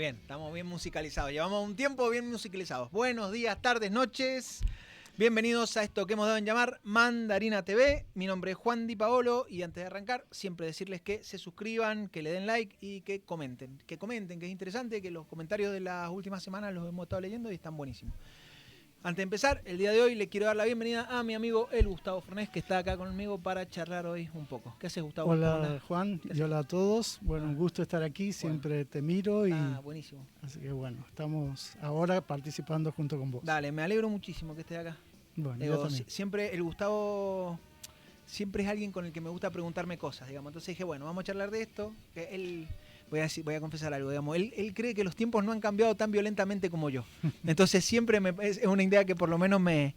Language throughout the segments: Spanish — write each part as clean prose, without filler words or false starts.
bien, estamos bien musicalizados. Llevamos un tiempo bien musicalizados. Buenos días, tardes, noches. Bienvenidos a esto que hemos dado en llamar Mandarina TV. Mi nombre es Juan Di Paolo y antes de arrancar, siempre decirles que se suscriban, que le den like y que comenten. Que es interesante, que los comentarios de las últimas semanas los hemos estado leyendo y están buenísimos. Antes de empezar, el día de hoy le quiero dar la bienvenida a mi amigo el Gustavo Fornés, que está acá conmigo para charlar hoy un poco. ¿Qué haces, Gustavo? Hola, Juan, y hola a todos. Bueno, un gusto estar aquí, siempre te miro y... buenísimo. Así que bueno, estamos ahora participando junto con vos. Dale, me alegro muchísimo que estés acá. Bueno, yo también. Siempre el Gustavo siempre es alguien con el que me gusta preguntarme cosas, digamos. Entonces dije, bueno, vamos a charlar de esto. Que él, voy a confesar algo, digamos. Él cree que los tiempos no han cambiado tan violentamente como yo. Entonces siempre es una idea que por lo menos me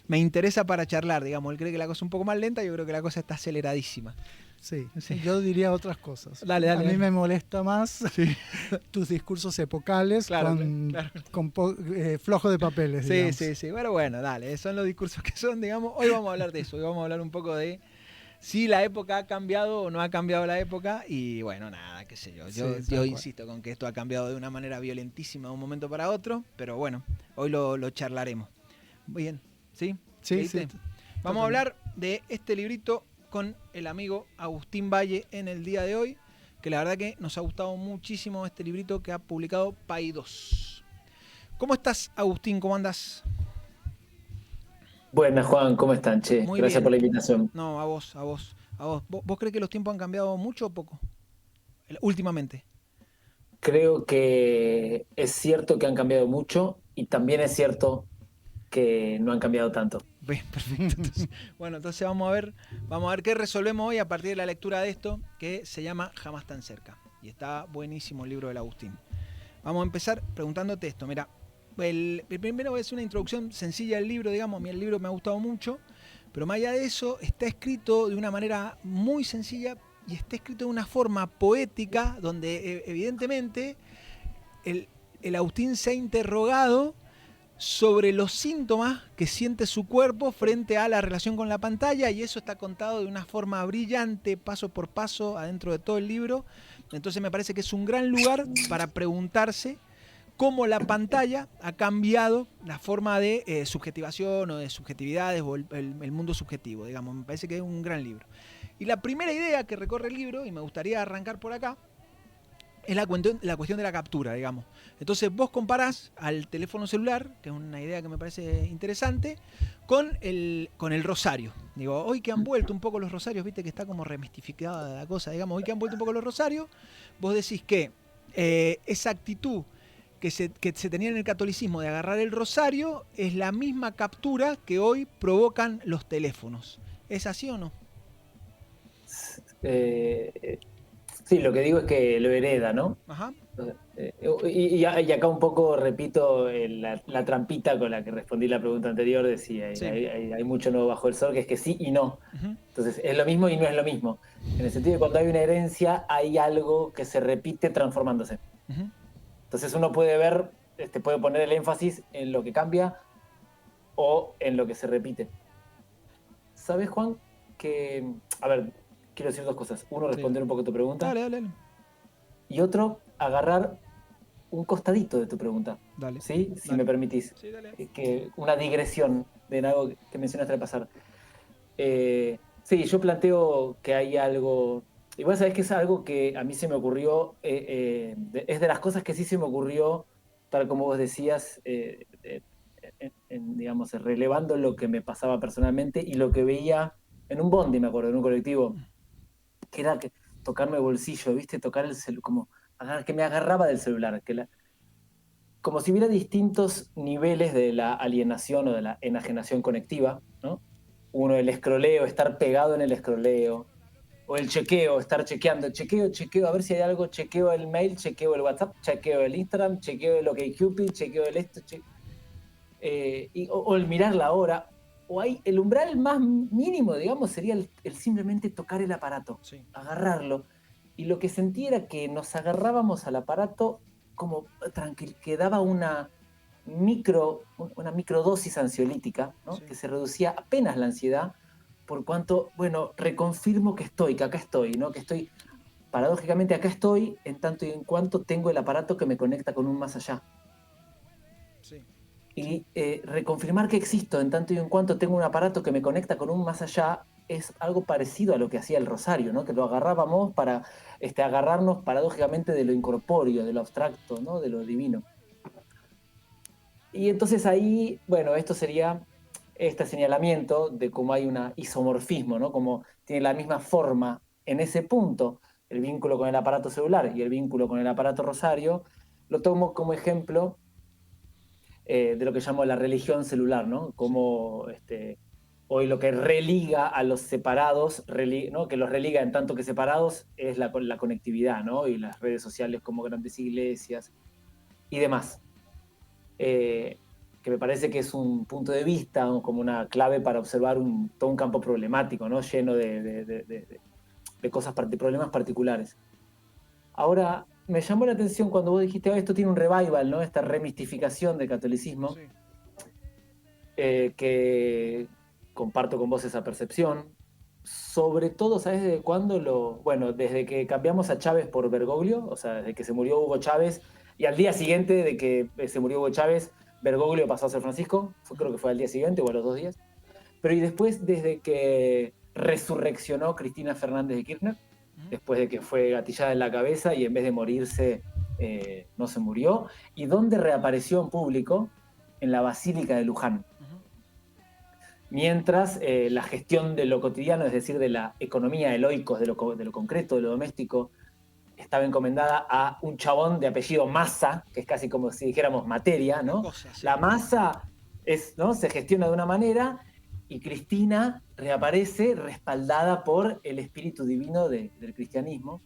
interesa para charlar, digamos. Él cree que la cosa es un poco más lenta, yo creo que la cosa está aceleradísima. Sí, yo diría otras cosas. Dale. A mí me molesta más tus discursos epocales con flojo de papeles. Sí. Bueno, dale, son los discursos que son, digamos. Hoy vamos a hablar de eso, hoy vamos a hablar un poco de si la época ha cambiado o no ha cambiado la época. Y bueno, nada, qué sé yo. Yo insisto con que esto ha cambiado de una manera violentísima de un momento para otro, pero bueno, hoy lo charlaremos. Bien, ¿sí? Sí. Vamos a hablar de este librito con el amigo Agustín Valle en el día de hoy, que la verdad que nos ha gustado muchísimo este librito que ha publicado Paidós. ¿Cómo estás, Agustín? ¿Cómo andás? Buenas, Juan, ¿cómo están? Muy Gracias bien. por la invitación. No, a vos. ¿Vos crees que los tiempos han cambiado mucho o poco? Últimamente. Creo que es cierto que han cambiado mucho y también es cierto que no han cambiado tanto. Bien, perfecto. Entonces vamos a ver qué resolvemos hoy a partir de la lectura de esto, que se llama Jamás tan cerca. Y está buenísimo el libro del Agustín. Vamos a empezar preguntándote esto. Mira, primero voy a hacer una introducción sencilla del libro, digamos. A mí el libro me ha gustado mucho, pero más allá de eso, está escrito de una manera muy sencilla y está escrito de una forma poética, donde evidentemente el Agustín se ha interrogado sobre los síntomas que siente su cuerpo frente a la relación con la pantalla, y eso está contado de una forma brillante, paso por paso, adentro de todo el libro. Entonces me parece que es un gran lugar para preguntarse cómo la pantalla ha cambiado la forma de subjetivación o de subjetividades o el mundo subjetivo, digamos. Me parece que es un gran libro. Y la primera idea que recorre el libro, y me gustaría arrancar por acá, es la cuestión de la captura, digamos. Entonces vos comparás al teléfono celular, que es una idea que me parece interesante, con el rosario. Digo, hoy que han vuelto un poco los rosarios, viste que está como remistificada la cosa, digamos, hoy que han vuelto un poco los rosarios, vos decís que esa actitud que se tenía en el catolicismo de agarrar el rosario es la misma captura que hoy provocan los teléfonos. ¿Es así o no? Sí, lo que digo es que lo hereda, ¿no? Ajá. Y acá un poco repito la trampita con la que respondí la pregunta anterior, de si hay mucho nuevo bajo el sol, que es que sí y no. Uh-huh. Entonces, es lo mismo y no es lo mismo. En el sentido de que cuando hay una herencia, hay algo que se repite transformándose. Uh-huh. Entonces uno puede ver, puede poner el énfasis en lo que cambia o en lo que se repite. ¿Sabes, Juan? Que, a ver, quiero decir dos cosas. Uno, responder un poco tu pregunta. Dale. Y otro, agarrar un costadito de tu pregunta. Dale. ¿Sí? Si me permitís. Sí, dale. Que una digresión de algo que mencionaste al pasar. Sí, yo planteo que hay algo... Igual sabés que es algo que a mí se me ocurrió, es de las cosas que sí se me ocurrió, tal como vos decías, digamos, relevando lo que me pasaba personalmente y lo que veía en un bondi, me acuerdo, en un colectivo, que era tocarme el bolsillo, ¿viste? Tocar el celular, como que me agarraba del celular, como si hubiera distintos niveles de la alienación o de la enajenación conectiva, ¿no? Uno, el escroleo, estar pegado en el escroleo, o el chequeo, estar chequeando, chequeo, a ver si hay algo, chequeo el mail, chequeo el WhatsApp, chequeo el Instagram, chequeo el OkCupid, chequeo el esto, o el mirar la hora, o hay el umbral más mínimo, digamos, sería el simplemente tocar el aparato, agarrarlo, y lo que sentí era que nos agarrábamos al aparato como que daba una microdosis ansiolítica, ¿no? Que se reducía apenas la ansiedad, por cuanto, bueno, reconfirmo que acá estoy, ¿no? Que estoy paradójicamente acá estoy en tanto y en cuanto tengo el aparato que me conecta con un más allá. Sí. Y reconfirmar que existo en tanto y en cuanto tengo un aparato que me conecta con un más allá es algo parecido a lo que hacía el rosario, ¿no? Que lo agarrábamos para agarrarnos paradójicamente de lo incorpóreo, de lo abstracto, ¿no? De lo divino. Y entonces ahí, bueno, esto sería este señalamiento de cómo hay un isomorfismo, ¿no? Como tiene la misma forma en ese punto el vínculo con el aparato celular y el vínculo con el aparato rosario, lo tomo como ejemplo de lo que llamo la religión celular, ¿no? Como hoy lo que religa a los separados, ¿no? Que los religa en tanto que separados es la conectividad, ¿no? Y las redes sociales como grandes iglesias y demás. Que me parece que es un punto de vista, ¿no? Como una clave para observar todo un campo problemático, ¿no? Lleno de cosas, problemas particulares. Ahora, me llamó la atención cuando vos dijiste, esto tiene un revival, ¿no? Esta remistificación del catolicismo, sí. Que comparto con vos esa percepción. Sobre todo, ¿sabes desde cuándo? Bueno, desde que cambiamos a Chávez por Bergoglio, o sea, desde que se murió Hugo Chávez, y al día siguiente de que se murió Hugo Chávez, Bergoglio pasó a ser Francisco, creo que fue al día siguiente o a los 2 días. Pero y después, desde que resurreccionó Cristina Fernández de Kirchner, después de que fue gatillada en la cabeza y en vez de morirse, no se murió, y donde reapareció en público, en la Basílica de Luján. Mientras la gestión de lo cotidiano, es decir, de la economía de loicos, de lo concreto, de lo doméstico, estaba encomendada a un chabón de apellido Massa, que es casi como si dijéramos materia, ¿no? La masa ¿no? Se gestiona de una manera y Cristina reaparece respaldada por el espíritu divino del cristianismo.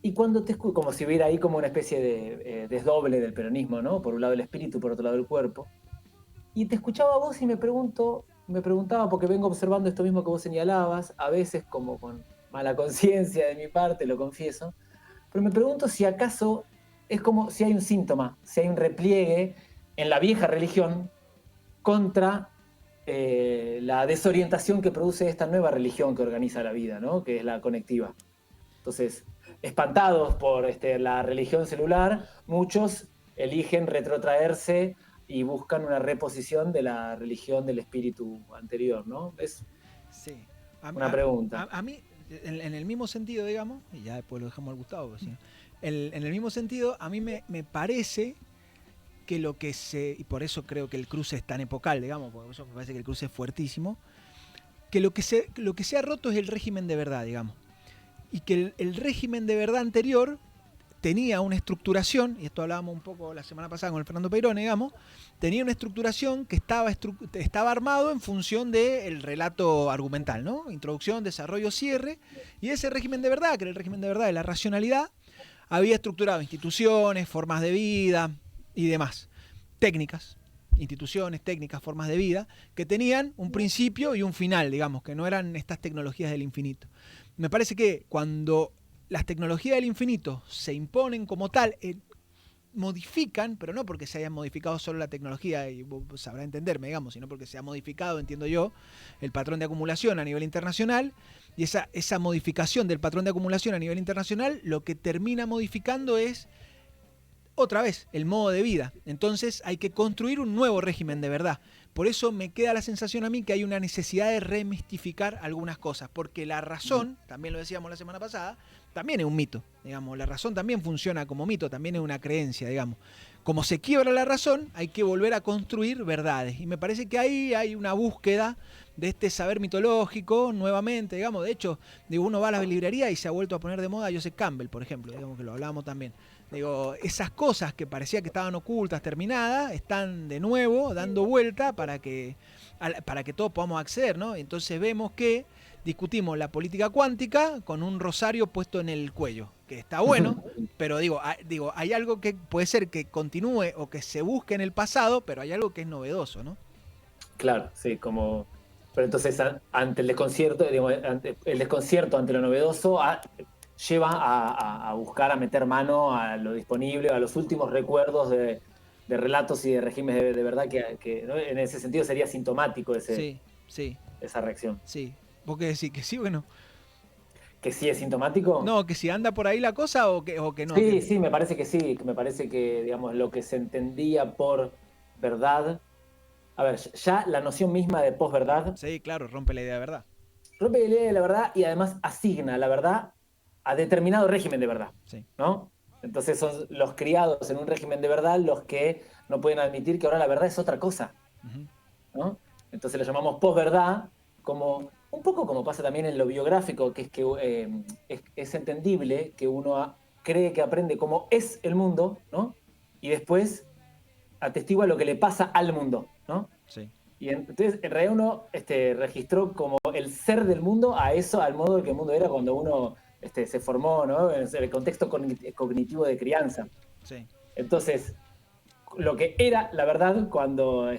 Y cuando te escucho, como si hubiera ahí como una especie de desdoble del peronismo, ¿no? Por un lado el espíritu, por otro lado el cuerpo. Y te escuchaba a vos y me preguntaba, porque vengo observando esto mismo que vos señalabas, a veces como con mala conciencia de mi parte, lo confieso, pero me pregunto si acaso es como si hay un síntoma, si hay un repliegue en la vieja religión contra la desorientación que produce esta nueva religión que organiza la vida, ¿no? Que es la conectiva. Entonces, espantados por la religión celular, muchos eligen retrotraerse y buscan una reposición de la religión del espíritu anterior, ¿no? Es una pregunta. A mí, en el mismo sentido, digamos, y ya después lo dejamos al Gustavo, pues, en el mismo sentido, a mí me parece que lo que y por eso creo que el cruce es tan epocal, digamos, porque eso me parece que el cruce es fuertísimo, que lo que se ha roto es el régimen de verdad, digamos. Y que el régimen de verdad anterior tenía una estructuración, y esto hablábamos un poco la semana pasada con el Fernando Peirone, digamos, tenía una estructuración que estaba armado en función del relato argumental, ¿no? Introducción, desarrollo, cierre, y ese régimen de verdad, que era el régimen de verdad de la racionalidad, había estructurado instituciones, formas de vida y demás, técnicas, instituciones, técnicas, formas de vida, que tenían un principio y un final, digamos, que no eran estas tecnologías del infinito. Me parece que cuando las tecnologías del infinito se imponen como tal, modifican, pero no porque se hayan modificado solo la tecnología, y vos sabrás entenderme, digamos, sino porque se ha modificado, entiendo yo, el patrón de acumulación a nivel internacional, y esa modificación del patrón de acumulación a nivel internacional, lo que termina modificando es, otra vez, el modo de vida. Entonces hay que construir un nuevo régimen de verdad. Por eso me queda la sensación a mí que hay una necesidad de remistificar algunas cosas, porque la razón, también lo decíamos la semana pasada, también es un mito, digamos, la razón también funciona como mito, también es una creencia, digamos. Como se quiebra la razón, hay que volver a construir verdades, y me parece que ahí hay una búsqueda de este saber mitológico nuevamente, digamos. De hecho, uno va a la librería y se ha vuelto a poner de moda Joseph Campbell, por ejemplo, digamos, que lo hablábamos también. Digo, esas cosas que parecía que estaban ocultas, terminadas, están de nuevo dando vuelta para que todos podamos acceder, ¿no? Entonces vemos que discutimos la política cuántica con un rosario puesto en el cuello, que está bueno, pero digo, hay algo que puede ser que continúe o que se busque en el pasado, pero hay algo que es novedoso, ¿no? Claro, sí, como... Pero entonces, ante el desconcierto, ante lo novedoso, lleva a buscar, a meter mano a lo disponible, a los últimos recuerdos de relatos y de regímenes de verdad, que ¿no? En ese sentido sería sintomático esa reacción. Sí. ¿Vos qué decís? ¿Que sí o que no? ¿Que sí es sintomático? No, que si anda por ahí la cosa o que no. Sí, sí, me parece que sí. Me parece que, digamos, lo que se entendía por verdad. A ver, ya la noción misma de posverdad Sí, claro, rompe la idea de verdad. rompe la idea de la verdad y además asigna la verdad a determinado régimen de verdad, Sí. ¿no? Entonces son los criados en un régimen de verdad los que no pueden admitir que ahora la verdad es otra cosa, ¿no? Entonces lo llamamos posverdad, como un poco como pasa también en lo biográfico, que es entendible que uno cree que aprende cómo es el mundo, ¿no? Y después atestigua lo que le pasa al mundo, ¿no? Sí. Y entonces, en realidad uno registró como el ser del mundo a eso, al modo que el mundo era cuando uno se formó, ¿no? En el contexto cognitivo de crianza. Sí. Entonces, lo que era la verdad cuando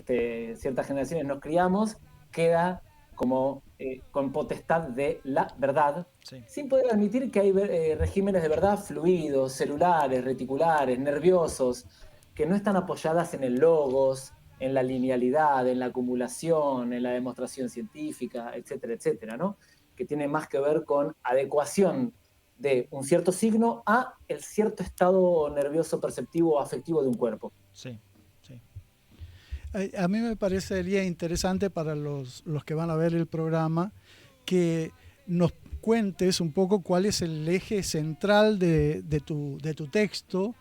ciertas generaciones nos criamos, queda como con potestad de la verdad, Sí. sin poder admitir que hay regímenes de verdad fluidos, celulares, reticulares, nerviosos, que no están apoyadas en el logos, en la linealidad, en la acumulación, en la demostración científica, etcétera, etcétera, ¿no? Que tiene más que ver con adecuación de un cierto signo a el cierto estado nervioso, perceptivo o afectivo de un cuerpo. Sí, sí. A mí me parecería interesante para los que van a ver el programa que nos cuentes un poco cuál es el eje central de tu texto,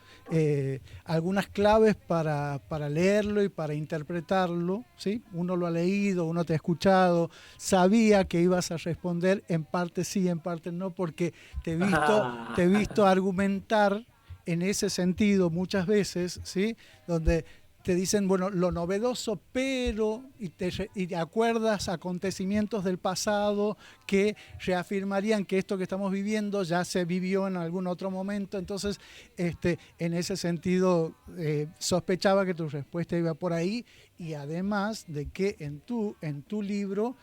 algunas claves para leerlo y para interpretarlo, ¿sí? Uno lo ha leído, uno te ha escuchado, sabía que ibas a responder, en parte sí, en parte no, porque te he visto argumentar en ese sentido muchas veces, ¿sí? Donde te dicen, bueno, lo novedoso, pero, y te acuerdas acontecimientos del pasado que reafirmarían que esto que estamos viviendo ya se vivió en algún otro momento. Entonces, en ese sentido, sospechaba que tu respuesta iba por ahí, y además de que en tu libro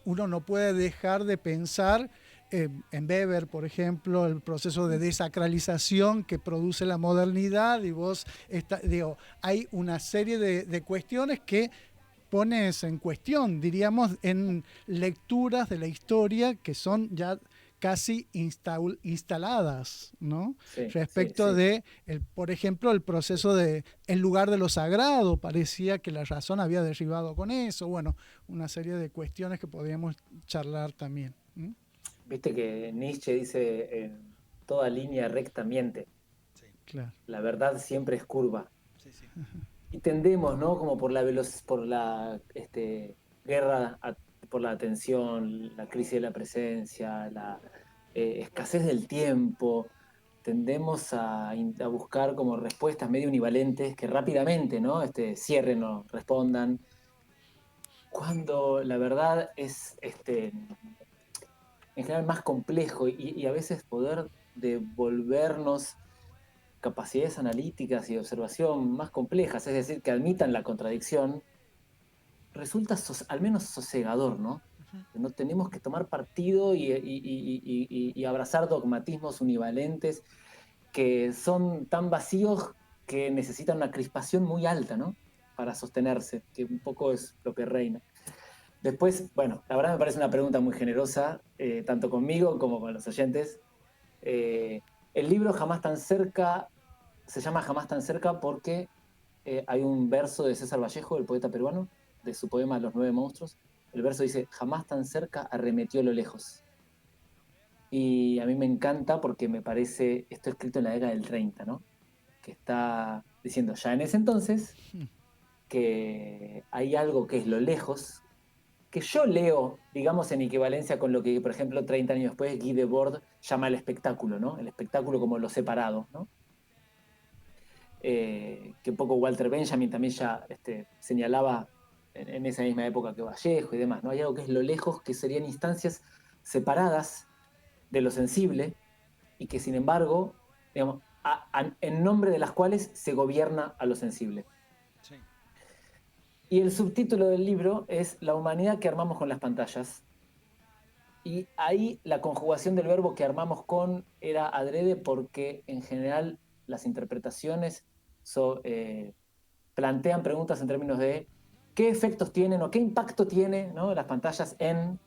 uno no puede dejar de pensar en Weber, por ejemplo, el proceso de desacralización que produce la modernidad, y vos, hay una serie de cuestiones que pones en cuestión, diríamos, en lecturas de la historia que son ya casi instaladas, ¿no? Sí, Respecto de, por ejemplo, el proceso de, en lugar de lo sagrado, parecía que la razón había derribado con eso, bueno, una serie de cuestiones que podríamos charlar también. Viste que Nietzsche dice, toda línea recta miente. Sí. Claro. La verdad siempre es curva. Sí, sí. Y tendemos, ¿no? Como por la guerra, por la atención, la crisis de la presencia, la escasez del tiempo, tendemos a buscar como respuestas medio univalentes que rápidamente, ¿no? Cierren o respondan. Cuando la verdad es en general más complejo y a veces poder devolvernos capacidades analíticas y de observación más complejas, es decir, que admitan la contradicción, resulta al menos sosegador, ¿no? No tenemos que tomar partido y abrazar dogmatismos univalentes que son tan vacíos que necesitan una crispación muy alta, ¿no? Para sostenerse, que un poco es lo que reina. Después, bueno, la verdad me parece una pregunta muy generosa, tanto conmigo como con los oyentes. El libro Jamás tan cerca se llama Jamás tan cerca porque hay un verso de César Vallejo, el poeta peruano, de su poema Los Nueve Monstruos. El verso dice, jamás tan cerca arremetió lo lejos. Y a mí me encanta porque me parece, esto escrito en la década del 30, ¿no? Que está diciendo ya en ese entonces que hay algo que es lo lejos, que yo leo, digamos, en equivalencia con lo que, por ejemplo, 30 años después, Guy Debord llama el espectáculo, ¿no? El espectáculo como lo separado, ¿no? Que un poco Walter Benjamin también ya señalaba en esa misma época que Vallejo y demás, ¿no? Hay algo que es lo lejos, que serían instancias separadas de lo sensible y que, sin embargo, digamos, en nombre de las cuales se gobierna a lo sensible. Sí. Y el subtítulo del libro es La humanidad que armamos con las pantallas. Y ahí la conjugación del verbo que armamos con era adrede porque en general las interpretaciones plantean preguntas en términos de qué efectos tienen o qué impacto tienen, ¿no?, las pantallas en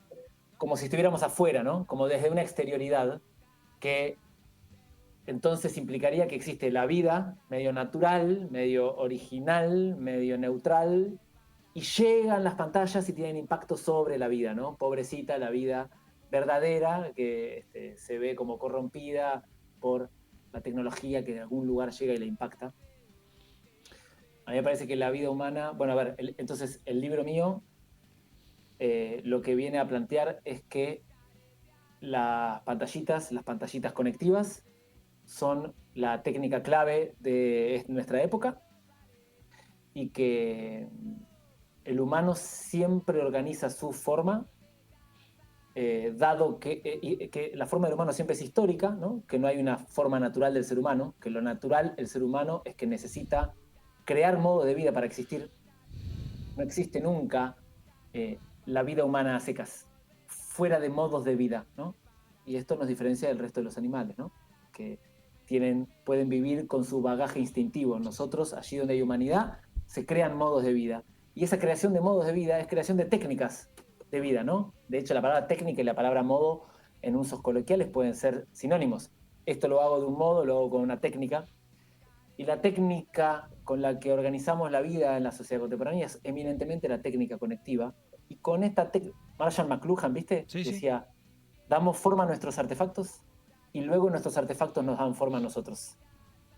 como si estuviéramos afuera, ¿no? Como desde una exterioridad, que entonces implicaría que existe la vida medio natural, medio original, medio neutral, y llegan las pantallas y tienen impacto sobre la vida, ¿no? Pobrecita la vida verdadera, que se ve como corrompida por la tecnología que de algún lugar llega y le impacta. A mí me parece que la vida humana, bueno, a ver, entonces el libro mío lo que viene a plantear es que las pantallitas conectivas, son la técnica clave de nuestra época y que el humano siempre organiza su forma, dado que la forma del humano siempre es histórica, ¿no? Que no hay una forma natural del ser humano, que lo natural, el ser humano, es que necesita crear modo de vida para existir. No existe nunca la vida humana a secas, fuera de modos de vida, ¿no? Y esto nos diferencia del resto de los animales, ¿no? Que pueden vivir con su bagaje instintivo. Nosotros, allí donde hay humanidad, se crean modos de vida. Y esa creación de modos de vida es creación de técnicas de vida, ¿no? De hecho, la palabra técnica y la palabra modo en usos coloquiales pueden ser sinónimos. Esto lo hago de un modo, lo hago con una técnica. Y la técnica con la que organizamos la vida en la sociedad contemporánea es eminentemente la técnica conectiva. Y con esta Marshall McLuhan, ¿viste? Sí, decía, damos forma a nuestros artefactos y luego nuestros artefactos nos dan forma a nosotros.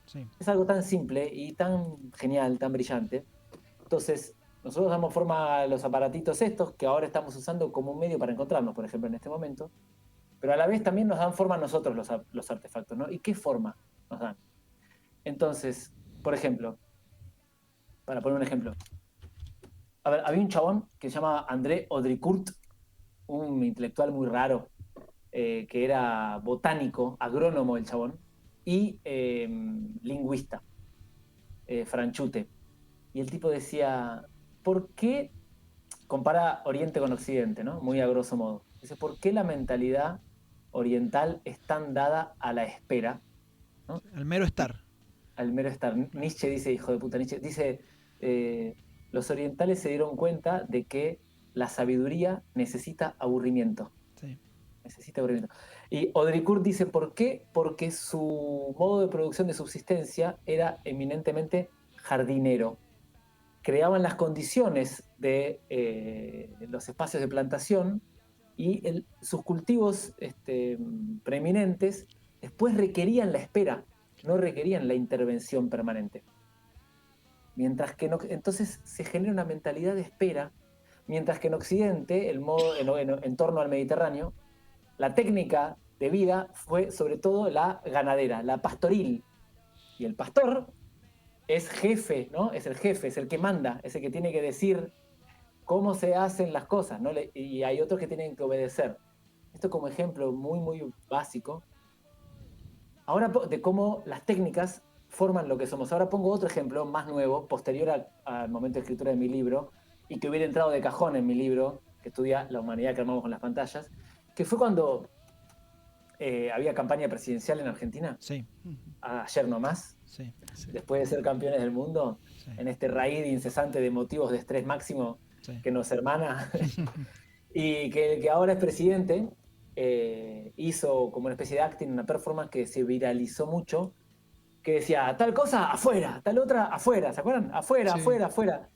Sí. Es algo tan simple y tan genial, tan brillante. Entonces, nosotros damos forma a los aparatitos estos que ahora estamos usando como un medio para encontrarnos, por ejemplo, en este momento, pero a la vez también nos dan forma a nosotros los artefactos, ¿no? ¿Y qué forma nos dan? Entonces, por ejemplo, para poner un ejemplo, a ver, había un chabón que se llamaba André Audricourt, un intelectual muy raro, que era botánico, agrónomo el chabón, y lingüista, franchute. Y el tipo decía, ¿por qué compara Oriente con Occidente, ¿no? Muy a grosso modo? Dice, ¿por qué la mentalidad oriental es tan dada a la espera, ¿no? Al mero estar. Al mero estar. Nietzsche dice, hijo de puta, Nietzsche, dice, los orientales se dieron cuenta de que la sabiduría necesita aburrimiento. Sí. Necesita aburrimiento. Y Audricourt dice, ¿por qué? Porque su modo de producción de subsistencia era eminentemente jardinero. Creaban las condiciones de los espacios de plantación y sus cultivos preeminentes después requerían la espera, no requerían la intervención permanente. Mientras que entonces se genera una mentalidad de espera, mientras que en Occidente, en torno al Mediterráneo, la técnica de vida fue sobre todo la ganadera, la pastoril. Y el pastor es jefe, ¿no? Es el jefe, es el que manda, es el que tiene que decir cómo se hacen las cosas, ¿no? Y hay otros que tienen que obedecer. Esto como ejemplo muy, muy básico. Ahora de cómo las técnicas forman lo que somos. Ahora pongo otro ejemplo más nuevo, posterior al momento de escritura de mi libro, y que hubiera entrado de cajón en mi libro, que estudia la humanidad que armamos con las pantallas, que fue cuando había campaña presidencial en Argentina. Sí. Ayer nomás. Sí. Después de ser campeones del mundo, Sí. en este raíz incesante de motivos de estrés máximo Sí. que nos hermana, y que el que ahora es presidente hizo como una especie de acting, una performance que se viralizó mucho, que decía, tal cosa afuera, tal otra afuera, ¿se acuerdan? Afuera, Sí. afuera, afuera.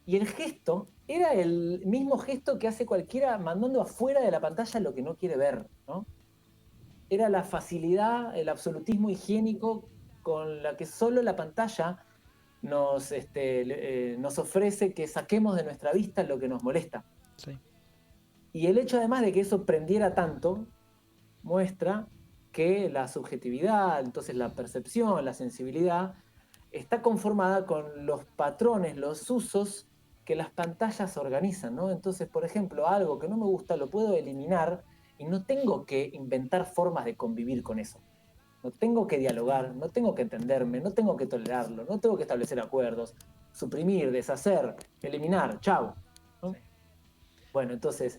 Y el gesto era el mismo gesto que hace cualquiera mandando afuera de la pantalla lo que no quiere ver, ¿no? Era la facilidad, el absolutismo higiénico con la que solo la pantalla nos ofrece que saquemos de nuestra vista lo que nos molesta. Sí. Y el hecho además de que eso prendiera tanto, muestra que la subjetividad, entonces la percepción, la sensibilidad, está conformada con los patrones, los usos que las pantallas organizan, ¿no? Entonces, por ejemplo, algo que no me gusta lo puedo eliminar y no tengo que inventar formas de convivir con eso. No tengo que dialogar, no tengo que entenderme, no tengo que tolerarlo, no tengo que establecer acuerdos, suprimir, deshacer, eliminar, chau, ¿no? Sí. Bueno, entonces,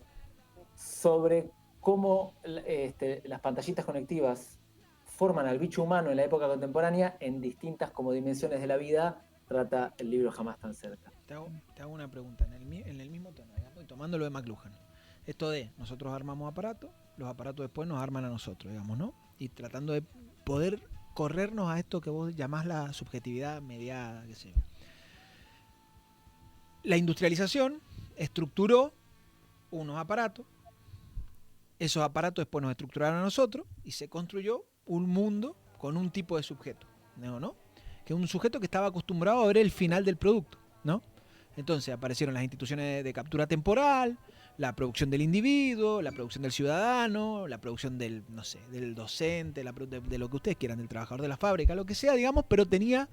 sobre cómo las pantallitas conectivas forman al bicho humano en la época contemporánea en distintas como dimensiones de la vida, trata el libro Jamás tan cerca. Te hago una pregunta, en el mismo tono, digamos, y tomando lo de McLuhan. Esto de nosotros armamos aparatos, los aparatos después nos arman a nosotros, digamos, ¿no? Y tratando de poder corrernos a esto que vos llamás la subjetividad mediada, qué sé yo. La industrialización estructuró unos aparatos, esos aparatos después nos estructuraron a nosotros y se construyó un mundo con un tipo de sujeto, ¿no? Que es un sujeto que estaba acostumbrado a ver el final del producto, ¿no? Entonces aparecieron las instituciones de captura temporal, la producción del individuo, la producción del ciudadano, la producción del, no sé, del docente, de lo que ustedes quieran, del trabajador de la fábrica, lo que sea, digamos, pero tenía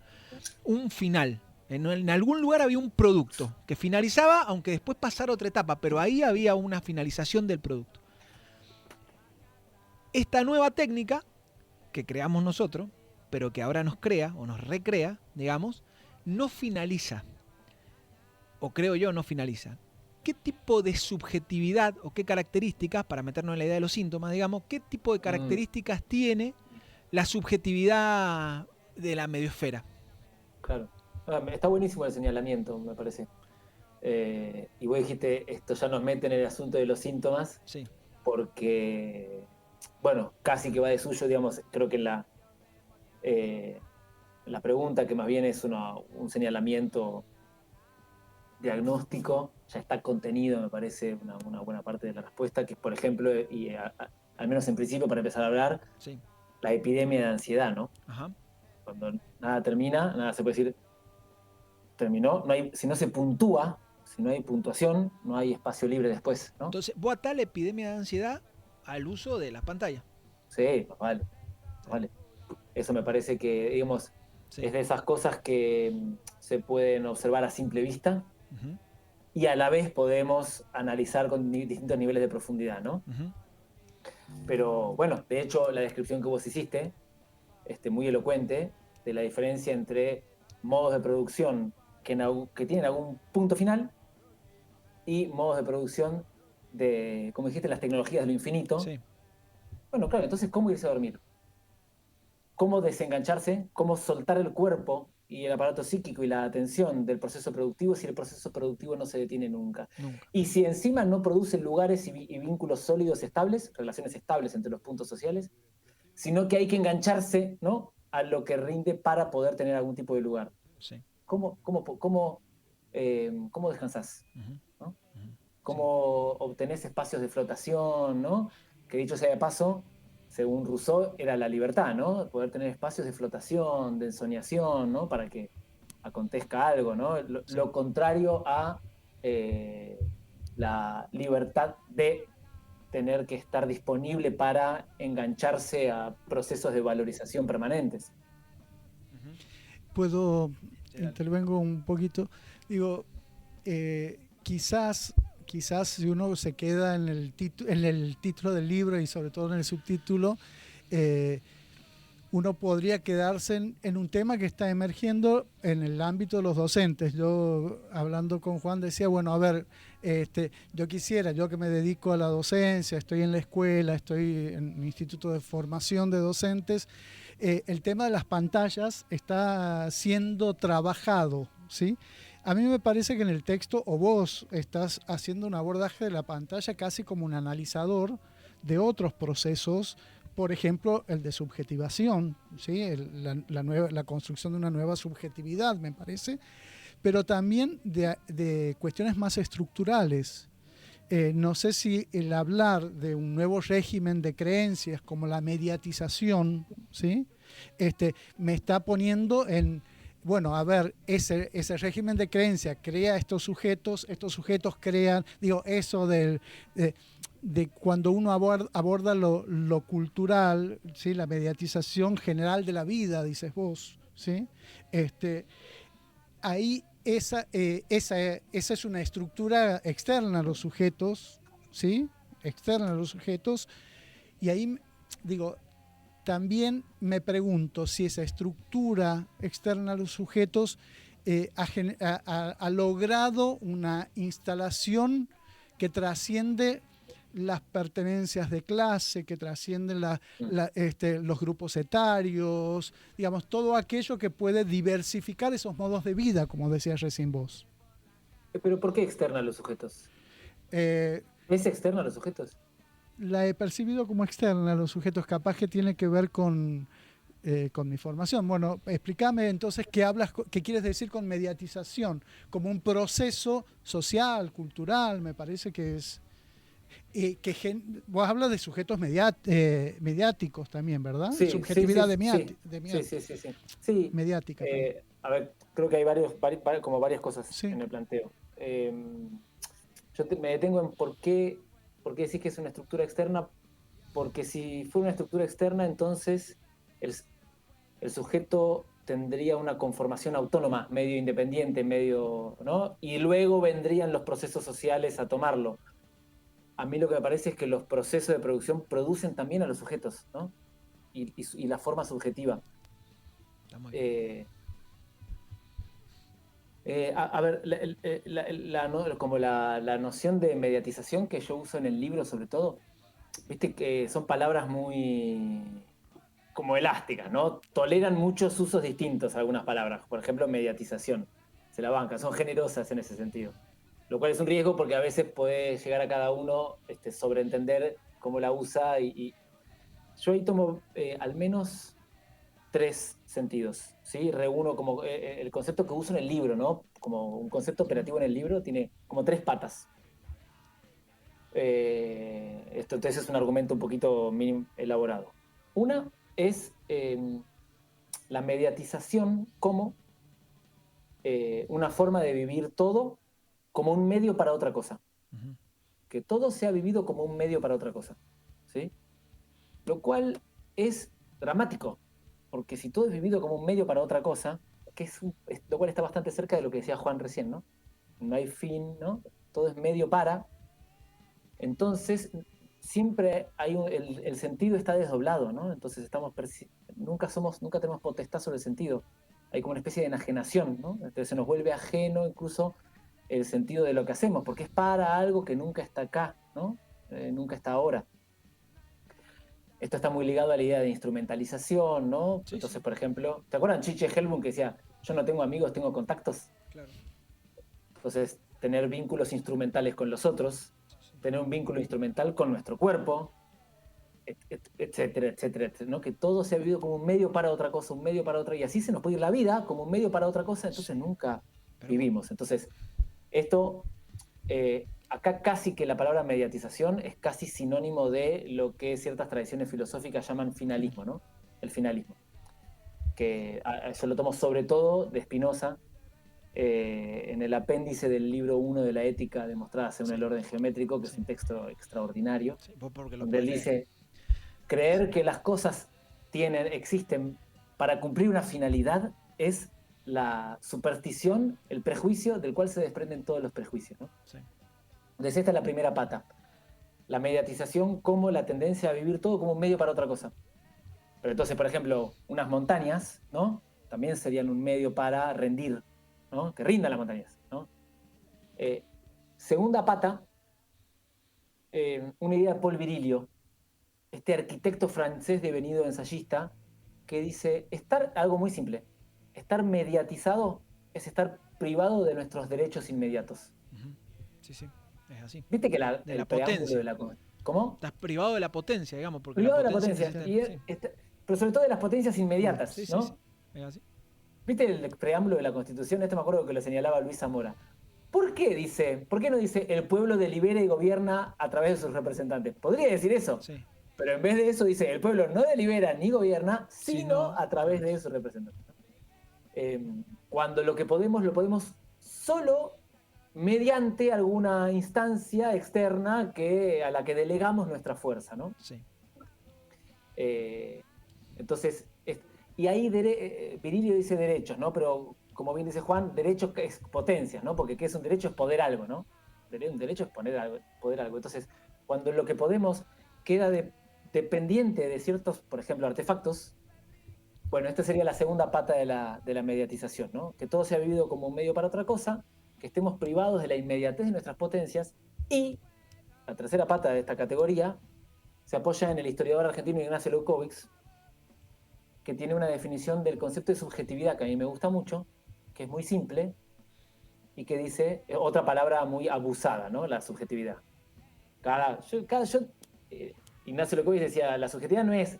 un final. En algún lugar había un producto que finalizaba, aunque después pasara otra etapa, pero ahí había una finalización del producto. Esta nueva técnica que creamos nosotros, pero que ahora nos crea o nos recrea, digamos, no finaliza. O creo yo, no finaliza. ¿Qué tipo de subjetividad o qué características, para meternos en la idea de los síntomas, digamos, qué tipo de características tiene la subjetividad de la mediosfera? Claro. Está buenísimo el señalamiento, me parece. Y vos dijiste, esto ya nos mete en el asunto de los síntomas, Sí. Porque, bueno, casi que va de suyo, digamos, creo que la pregunta, que más bien es un señalamiento diagnóstico, ya está contenido, me parece, una buena parte de la respuesta, que es, por ejemplo, al menos en principio, para empezar a hablar, Sí. la epidemia de ansiedad, ¿no? Ajá. Cuando nada termina, nada se puede decir terminó, si no se puntúa, si no hay puntuación, no hay espacio libre después, ¿no? Entonces, vos atás la epidemia de ansiedad al uso de las pantallas. Sí, vale. Eso me parece que, digamos, Sí. es de esas cosas que se pueden observar a simple vista, Uh-huh. y a la vez podemos analizar con distintos niveles de profundidad, ¿no? Uh-huh. Pero bueno, de hecho, la descripción que vos hiciste, muy elocuente, de la diferencia entre modos de producción que tienen algún punto final y modos de producción de, como dijiste, las tecnologías de lo infinito. Sí. Bueno, claro, entonces, ¿cómo irse a dormir? ¿Cómo desengancharse? ¿Cómo soltar el cuerpo y el aparato psíquico y la atención del proceso productivo si el proceso productivo no se detiene nunca? Nunca. Y si encima no produce lugares y vínculos sólidos estables, relaciones estables entre los puntos sociales, sino que hay que engancharse, ¿no?, a lo que rinde para poder tener algún tipo de lugar. Sí. ¿Cómo descansás? Uh-huh. ¿No? Uh-huh. ¿Cómo obtenés espacios de flotación, ¿no? Que dicho sea de paso, según Rousseau, era la libertad, ¿no? Poder tener espacios de flotación, de ensoñación, ¿no? Para que acontezca algo, ¿no? Lo contrario a la libertad de tener que estar disponible para engancharse a procesos de valorización permanentes. Puedo, intervengo un poquito. Digo, quizás si uno se queda en el título del libro y sobre todo en el subtítulo, uno podría quedarse en un tema que está emergiendo en el ámbito de los docentes. Yo, hablando con Juan, decía, bueno, a ver, yo quisiera, yo que me dedico a la docencia, estoy en la escuela, estoy en un instituto de formación de docentes, el tema de las pantallas está siendo trabajado, ¿sí? A mí me parece que en el texto, o vos estás haciendo un abordaje de la pantalla casi como un analizador de otros procesos, por ejemplo, el de subjetivación, ¿sí? La construcción de una nueva subjetividad, me parece, pero también de cuestiones más estructurales. No sé si el hablar de un nuevo régimen de creencias como la mediatización, ¿sí? Me está poniendo en, bueno, a ver, ese régimen de creencia crea estos sujetos crean, digo, eso de cuando uno aborda lo cultural, ¿sí? La mediatización general de la vida, dices vos, ¿sí? Ahí esa es una estructura externa a los sujetos, ¿sí? Externa a los sujetos, y ahí, digo, también me pregunto si esa estructura externa a los sujetos ha logrado una instalación que trasciende las pertenencias de clase, que trascienden los grupos etarios, digamos, todo aquello que puede diversificar esos modos de vida, como decías recién vos. ¿Pero por qué externa a los sujetos? ¿Es externo a los sujetos? La he percibido como externa a los sujetos, capaz que tiene que ver con mi formación. Bueno, explícame entonces qué quieres decir con mediatización, como un proceso social, cultural, me parece que es... vos hablas de sujetos mediáticos también, ¿verdad? Sí, sí, Subjetividad sí, sí, de sí, sí, sí, sí. Sí, mediática también. a ver, creo que hay como varias cosas Sí. en el planteo. Me detengo en por qué decís que es una estructura externa, porque si fuera una estructura externa, entonces el, el sujeto tendría una conformación autónoma, medio independiente, medio, ¿no? Y luego vendrían los procesos sociales a tomarlo. A mí lo que me parece es que los procesos de producción producen también a los sujetos, ¿no? Y la forma subjetiva. Está muy bien. A ver, como la noción de mediatización que yo uso en el libro sobre todo, viste que son palabras muy como elásticas, ¿no? Toleran muchos usos distintos algunas palabras. Por ejemplo, mediatización. Se la bancan, son generosas en ese sentido. Lo cual es un riesgo porque a veces puede llegar a cada uno sobreentender cómo la usa y yo ahí tomo al menos tres sentidos, ¿sí? Reúno como el concepto que uso en el libro, ¿no? Como un concepto operativo en el libro tiene como tres patas. Esto entonces es un argumento un poquito elaborado. Una es la mediatización como una forma de vivir todo como un medio para otra cosa. Ujú. Que todo sea vivido como un medio para otra cosa, ¿sí? Lo cual es dramático, porque si todo es vivido como un medio para otra cosa, lo cual está bastante cerca de lo que decía Juan recién, ¿no? No hay fin, ¿no? Todo es medio para. Entonces, siempre el sentido está desdoblado, ¿no? Entonces nunca tenemos potestad sobre el sentido. Hay como una especie de enajenación, ¿no? Entonces se nos vuelve ajeno incluso el sentido de lo que hacemos, porque es para algo que nunca está acá, ¿no? Nunca está ahora. Esto está muy ligado a la idea de instrumentalización, ¿no? Sí, Entonces, sí, por ejemplo, ¿te acuerdan Chiche Helbun que decía, yo no tengo amigos, tengo contactos? claro. Entonces, tener vínculos instrumentales con los otros, Sí, sí. tener un vínculo instrumental con nuestro cuerpo, etcétera, etcétera, etcétera, ¿no? Que todo se ha vivido como un medio para otra cosa, un medio para otra, y así se nos puede ir la vida como un medio para otra cosa, entonces Sí. nunca Pero vivimos. Entonces, esto, acá casi que la palabra mediatización es casi sinónimo de lo que ciertas tradiciones filosóficas llaman finalismo, ¿no? El finalismo. Que yo lo tomo sobre todo de Spinoza, en el apéndice del libro 1 de la ética demostrada según sí, el orden geométrico, que es sí, un texto extraordinario, sí, vos porque lo donde él podés leer. dice, creer que las cosas existen para cumplir una finalidad es la superstición, el prejuicio del cual se desprenden todos los prejuicios, ¿no? Sí. Entonces esta es la primera pata, la mediatización como la tendencia a vivir todo como un medio para otra cosa. Pero entonces, por ejemplo, unas montañas, ¿no? También serían un medio para rendir, ¿no? Que rindan las montañas, ¿no? Segunda pata, una idea de Paul Virilio, este arquitecto francés devenido ensayista, que dice, algo muy simple, estar mediatizado es estar privado de nuestros derechos inmediatos. Ujú. Sí, sí, es así. Viste que De la el preámbulo de potencia. la... ¿Cómo? Estás privado de la potencia, digamos, porque la Privado de la potencia potencia. necesita. Sí, Pero sobre todo de las potencias sí, inmediatas, sí, sí. ¿no? Es así. ¿Viste el preámbulo de la Constitución? Esto me acuerdo que lo señalaba Luis Zamora. ¿Por qué no dice el pueblo delibera y gobierna a través de sus representantes? Podría decir eso, Sí. pero en vez de eso dice el pueblo no delibera ni gobierna, Si sino no, a través de sus representantes. Cuando lo podemos solo mediante alguna instancia externa a la que delegamos nuestra fuerza, ¿no? sí. Eh, entonces, y ahí Virilio dice derechos, ¿no? Pero como bien dice Juan, derecho es potencia, ¿no? Porque ¿qué es un derecho? Es poder algo, ¿no? Un derecho es poder algo. Entonces, cuando lo que podemos queda dependiente de ciertos, por ejemplo, artefactos, bueno, esta sería la segunda pata de la mediatización, ¿no? Que todo se ha vivido como un medio para otra cosa, que estemos privados de la inmediatez de nuestras potencias y la tercera pata de esta categoría se apoya en el historiador argentino Ignacio Leucovitz, que tiene una definición del concepto de subjetividad que a mí me gusta mucho, que es muy simple y que dice, otra palabra muy abusada, ¿no? La subjetividad, Ignacio Lecovis decía, la subjetividad no es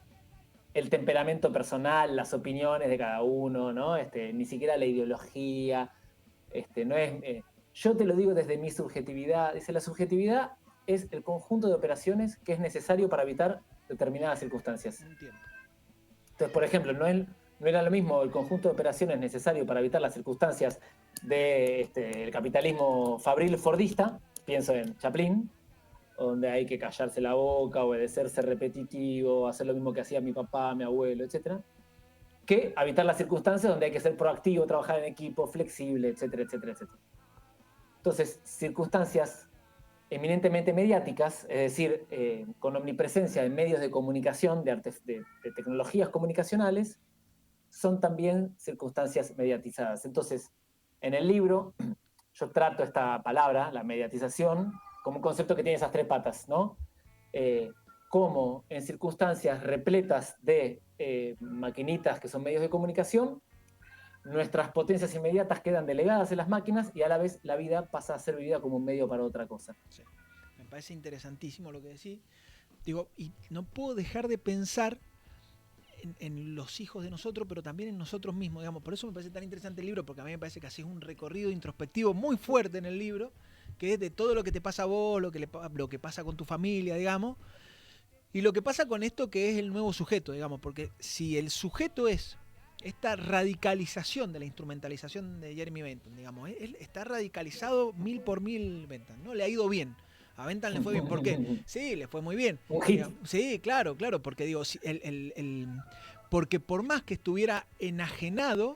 el temperamento personal, las opiniones de cada uno, ¿no? Ni siquiera la ideología, no es... yo te lo digo desde mi subjetividad. Dice, la subjetividad es el conjunto de operaciones que es necesario para evitar determinadas circunstancias. Entonces, por ejemplo, no era lo mismo el conjunto de operaciones necesario para evitar las circunstancias del capitalismo fabril fordista, pienso en Chaplin, donde hay que callarse la boca, obedecer, ser repetitivo, hacer lo mismo que hacía mi papá, mi abuelo, etc., que evitar las circunstancias donde hay que ser proactivo, trabajar en equipo, flexible, etcétera, etcétera, etcétera. Entonces, circunstancias eminentemente mediáticas, es decir, con omnipresencia en medios de comunicación, de tecnologías comunicacionales, son también circunstancias mediatizadas. Entonces, en el libro, yo trato esta palabra, la mediatización, como un concepto que tiene esas tres patas, ¿no? Como en circunstancias repletas de maquinitas que son medios de comunicación, nuestras potencias inmediatas quedan delegadas en las máquinas y a la vez la vida pasa a ser vivida como un medio para otra cosa. Sí. Me parece interesantísimo lo que decís. Digo, y no puedo dejar de pensar en los hijos de nosotros, pero también en nosotros mismos, digamos. Por eso me parece tan interesante el libro, porque a mí me parece que haces un recorrido introspectivo muy fuerte en el libro, que es de todo lo que te pasa a vos, lo que pasa con tu familia, digamos, y lo que pasa con esto que es el nuevo sujeto, digamos, porque si el sujeto es esta radicalización de la instrumentalización de Jeremy Bentham, digamos, él está radicalizado 1000 por 1000 Bentham, ¿no? Le ha ido bien. A Bentham le fue bien. ¿Por qué? Sí, le fue muy bien. Un hit. Sí, claro, porque digo, porque por más que estuviera enajenado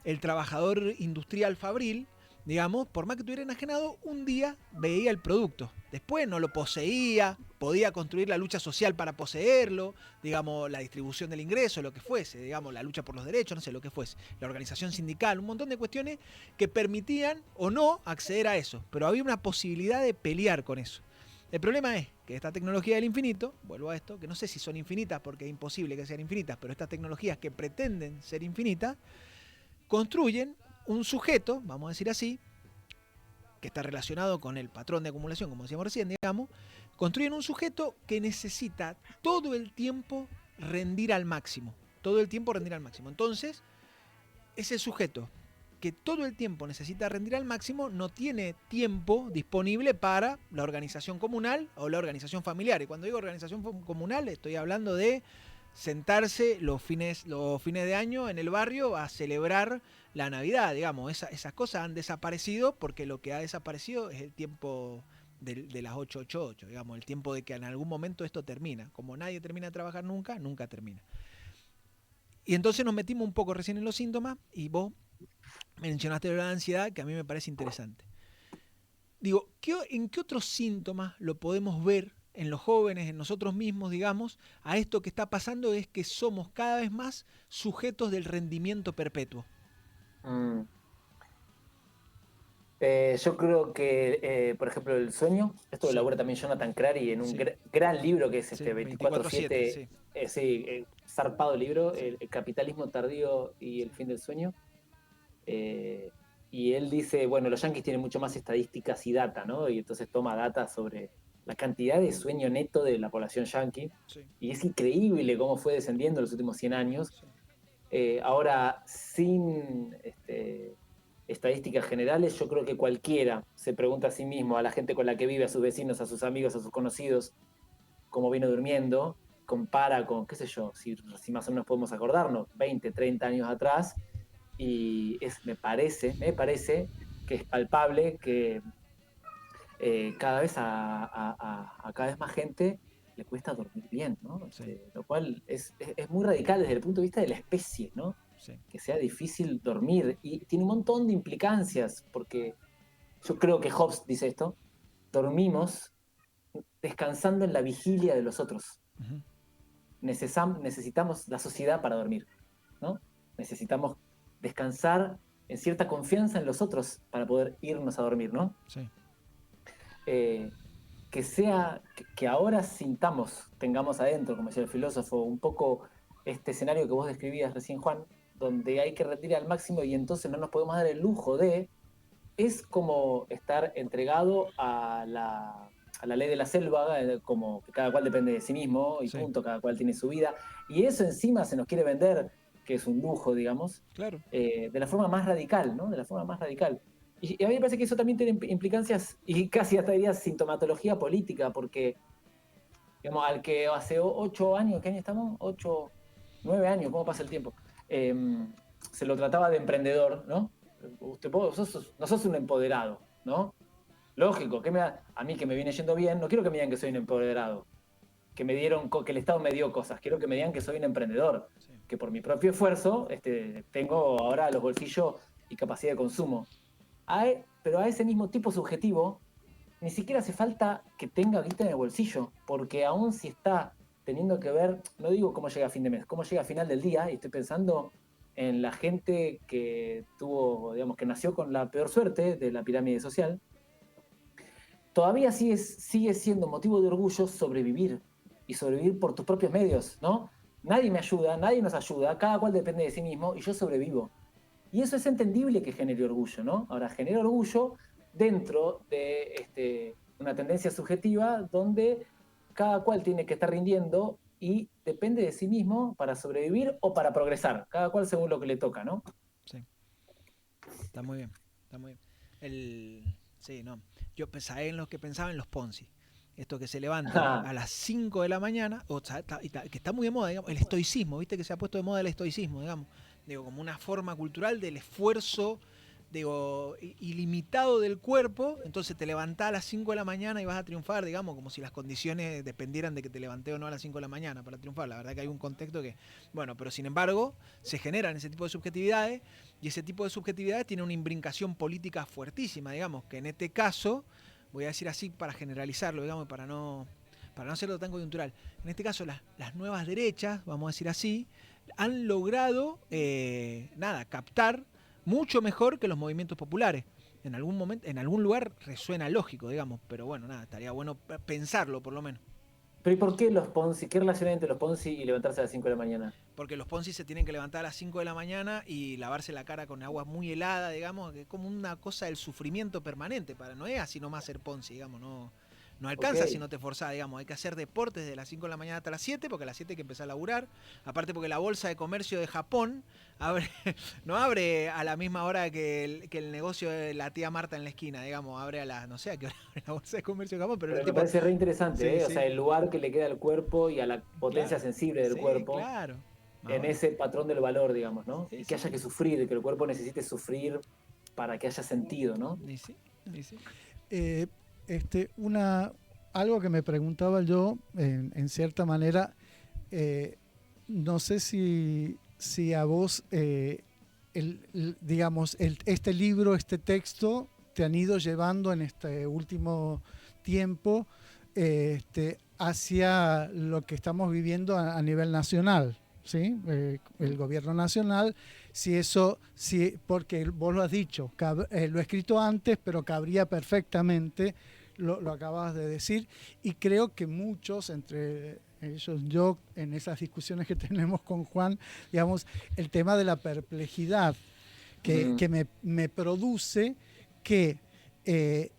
el trabajador industrial fabril, digamos, por más que estuviera enajenado, un día veía el producto. Después no lo poseía, podía construir la lucha social para poseerlo, digamos, la distribución del ingreso, lo que fuese, digamos, la lucha por los derechos, no sé, lo que fuese, la organización sindical, un montón de cuestiones que permitían o no acceder a eso, pero había una posibilidad de pelear con eso. El problema es que esta tecnología del infinito, vuelvo a esto, que no sé si son infinitas porque es imposible que sean infinitas, pero estas tecnologías que pretenden ser infinitas, construyen un sujeto, vamos a decir así, que está relacionado con el patrón de acumulación, como decíamos recién, digamos, construyen un sujeto que necesita todo el tiempo rendir al máximo. Todo el tiempo rendir al máximo. Entonces, ese sujeto que todo el tiempo necesita rendir al máximo no tiene tiempo disponible para la organización comunal o la organización familiar. Y cuando digo organización comunal estoy hablando de sentarse los fines de año en el barrio a celebrar la Navidad, digamos. Esas cosas han desaparecido porque lo que ha desaparecido es el tiempo de las 888, digamos, el tiempo de que en algún momento esto termina. Como nadie termina de trabajar nunca, nunca termina. Y entonces nos metimos un poco recién en los síntomas y vos mencionaste la ansiedad, que a mí me parece interesante. Digo, ¿en qué otros síntomas lo podemos ver en los jóvenes, en nosotros mismos, digamos, a esto que está pasando es que somos cada vez más sujetos del rendimiento perpetuo? Yo creo que, por ejemplo, el sueño, esto lo elabora también Jonathan Crary en un gran libro que es 24/7, zarpado libro, el capitalismo tardío y el fin del sueño. Y él dice, bueno, los yanquis tienen mucho más estadísticas y data, ¿no? Y entonces toma data sobre la cantidad de sueño neto de la población yanqui. Sí. Y es increíble cómo fue descendiendo en los últimos 100 años. Sí. Ahora, sin estadísticas generales, yo creo que cualquiera se pregunta a sí mismo, a la gente con la que vive, a sus vecinos, a sus amigos, a sus conocidos, cómo vino durmiendo, compara con, qué sé yo, si más o menos podemos acordarnos, 20, 30 años atrás, y me parece que es palpable que cada vez a cada vez más gente le cuesta dormir bien, ¿no? Sí. Lo cual es muy radical desde el punto de vista de la especie, ¿no? Sí. Que sea difícil dormir, y tiene un montón de implicancias, porque yo creo que Hobbes dice esto: dormimos descansando en la vigilia de los otros. Uh-huh. Necesitamos la sociedad para dormir, ¿no? Necesitamos descansar en cierta confianza en los otros para poder irnos a dormir, ¿no? Sí. Que ahora tengamos adentro, como decía el filósofo, un poco este escenario que vos describías recién, Juan, donde hay que rendir al máximo y entonces no nos podemos dar el lujo es como estar entregado a a la ley de la selva, como que cada cual depende de sí mismo y punto, cada cual tiene su vida. Y eso encima se nos quiere vender, que es un lujo, digamos, claro. De la forma más radical, ¿no? De la forma más radical. Y a mí me parece que eso también tiene implicancias y casi hasta diría sintomatología política, porque, digamos, al que hace 8 años, ¿qué año estamos? 8, 9 años, ¿cómo pasa el tiempo? Se lo trataba de emprendedor, ¿no? No sos un empoderado, ¿no? Lógico, a mí que me viene yendo bien, no quiero que me digan que soy un empoderado, que el Estado me dio cosas, quiero que me digan que soy un emprendedor, que por mi propio esfuerzo tengo ahora los bolsillos y capacidad de consumo. Pero a ese mismo tipo subjetivo ni siquiera hace falta que tenga guita en el bolsillo, porque aún si está teniendo que ver, no digo cómo llega a fin de mes, cómo llega a final del día, y estoy pensando en la gente que digamos, que nació con la peor suerte de la pirámide social, todavía sigue siendo motivo de orgullo sobrevivir, y sobrevivir por tus propios medios, ¿no? Nadie me ayuda, nadie nos ayuda, cada cual depende de sí mismo, y yo sobrevivo. Y eso es entendible que genere orgullo, ¿no? Ahora, genera orgullo dentro de una tendencia subjetiva donde cada cual tiene que estar rindiendo y depende de sí mismo para sobrevivir o para progresar, cada cual según lo que le toca, ¿no? Sí. Está muy bien, está muy bien. Sí, no. Yo pensaba en lo que pensaba en los Ponzi. Esto que se levantan a las 5 de la mañana, que está muy de moda, digamos, el estoicismo, viste que se ha puesto de moda el estoicismo, digamos, digo, como una forma cultural del esfuerzo, digo, ilimitado del cuerpo. Entonces te levantás a las 5 de la mañana y vas a triunfar, digamos, como si las condiciones dependieran de que te levanté o no a las 5 de la mañana para triunfar. La verdad que hay un contexto que, bueno, pero sin embargo, se generan ese tipo de subjetividades, y ese tipo de subjetividades tiene una imbricación política fuertísima, digamos, que en este caso, voy a decir así para generalizarlo, digamos, para no hacerlo tan coyuntural. En este caso, las nuevas derechas, vamos a decir así, han logrado, captar mucho mejor que los movimientos populares. En algún momento, en algún lugar resuena lógico, digamos, pero bueno, nada, estaría bueno pensarlo por lo menos. Pero ¿y por qué los Ponzi? ¿Qué relación hay entre los Ponzi y levantarse a las 5 de la mañana? Porque los Ponzi se tienen que levantar a las 5 de la mañana y lavarse la cara con agua muy helada, digamos, que es como una cosa del sufrimiento permanente. No es así nomás ser Ponzi, digamos, no alcanza si no te forzás, digamos. Hay que hacer deportes desde las 5 de la mañana hasta las 7, porque a las 7 hay que empezar a laburar. Aparte porque la bolsa de comercio de Japón no abre a la misma hora que el negocio de la tía Marta en la esquina, digamos. Abre a las, no sé a qué hora abre la bolsa de comercio de Japón, pero me parece re interesante, sí, ¿eh? sí. O sea, el lugar que le queda al cuerpo y a la potencia Claro. sensible del Sí, cuerpo. Claro. En ese patrón del valor, digamos, ¿no? Sí, y que haya que sufrir, que el cuerpo necesite sufrir para que haya sentido, ¿no? Sí. Algo que me preguntaba yo, en cierta manera, no sé si a vos, este libro, este texto, te han ido llevando en este último tiempo hacia lo que estamos viviendo a nivel nacional. ¿Sí? El gobierno nacional, porque vos lo has dicho, lo he escrito antes, pero cabría perfectamente, lo acabas de decir, y creo que muchos, entre ellos yo, en esas discusiones que tenemos con Juan, digamos, el tema de la perplejidad que me produce que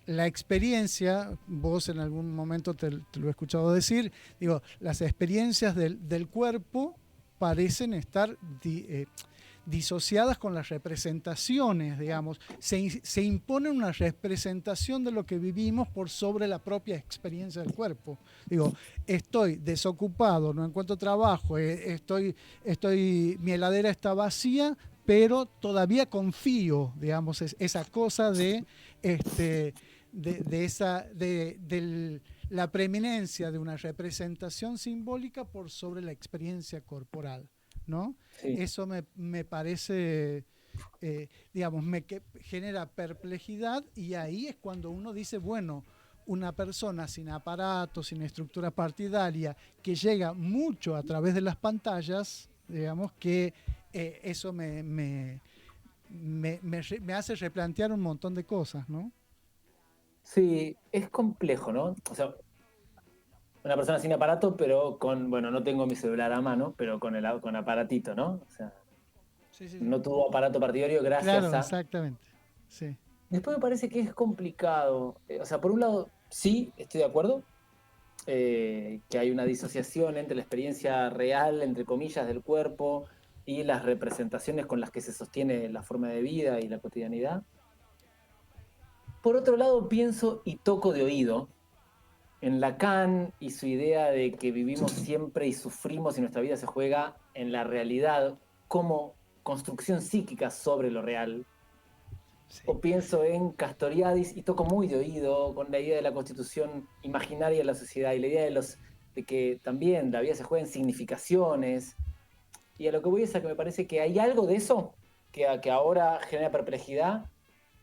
la experiencia, vos en algún momento te lo he escuchado decir, digo, las experiencias del cuerpo parecen estar disociadas con las representaciones, digamos. Se impone una representación de lo que vivimos por sobre la propia experiencia del cuerpo. Digo, estoy desocupado, no encuentro trabajo, mi heladera está vacía, pero todavía confío, digamos, esa cosa de la preeminencia de una representación simbólica por sobre la experiencia corporal, ¿no? Sí. Eso me parece, digamos, que genera perplejidad, y ahí es cuando uno dice, bueno, una persona sin aparato, sin estructura partidaria, que llega mucho a través de las pantallas, digamos, que eso me hace replantear un montón de cosas, ¿no? Sí, es complejo, ¿no? O sea, una persona sin aparato, pero bueno, no tengo mi celular a mano, pero con aparatito, ¿no? O sea, sí. No tuvo aparato partidario gracias claro, exactamente. Sí. Después me parece que es complicado. O sea, por un lado, Sí, estoy de acuerdo. Que hay una disociación entre la experiencia real, entre comillas, del cuerpo y las representaciones con las que se sostiene la forma de vida y la cotidianidad. Por otro lado, pienso y toco de oído en Lacan y su idea de que vivimos siempre y sufrimos y nuestra vida se juega en la realidad como construcción psíquica sobre lo real. Sí. O pienso en Castoriadis y toco muy de oído con la idea de la constitución imaginaria de la sociedad y la idea de que también la vida se juega en significaciones. Y a lo que voy es a que me parece que hay algo de eso que ahora genera perplejidad,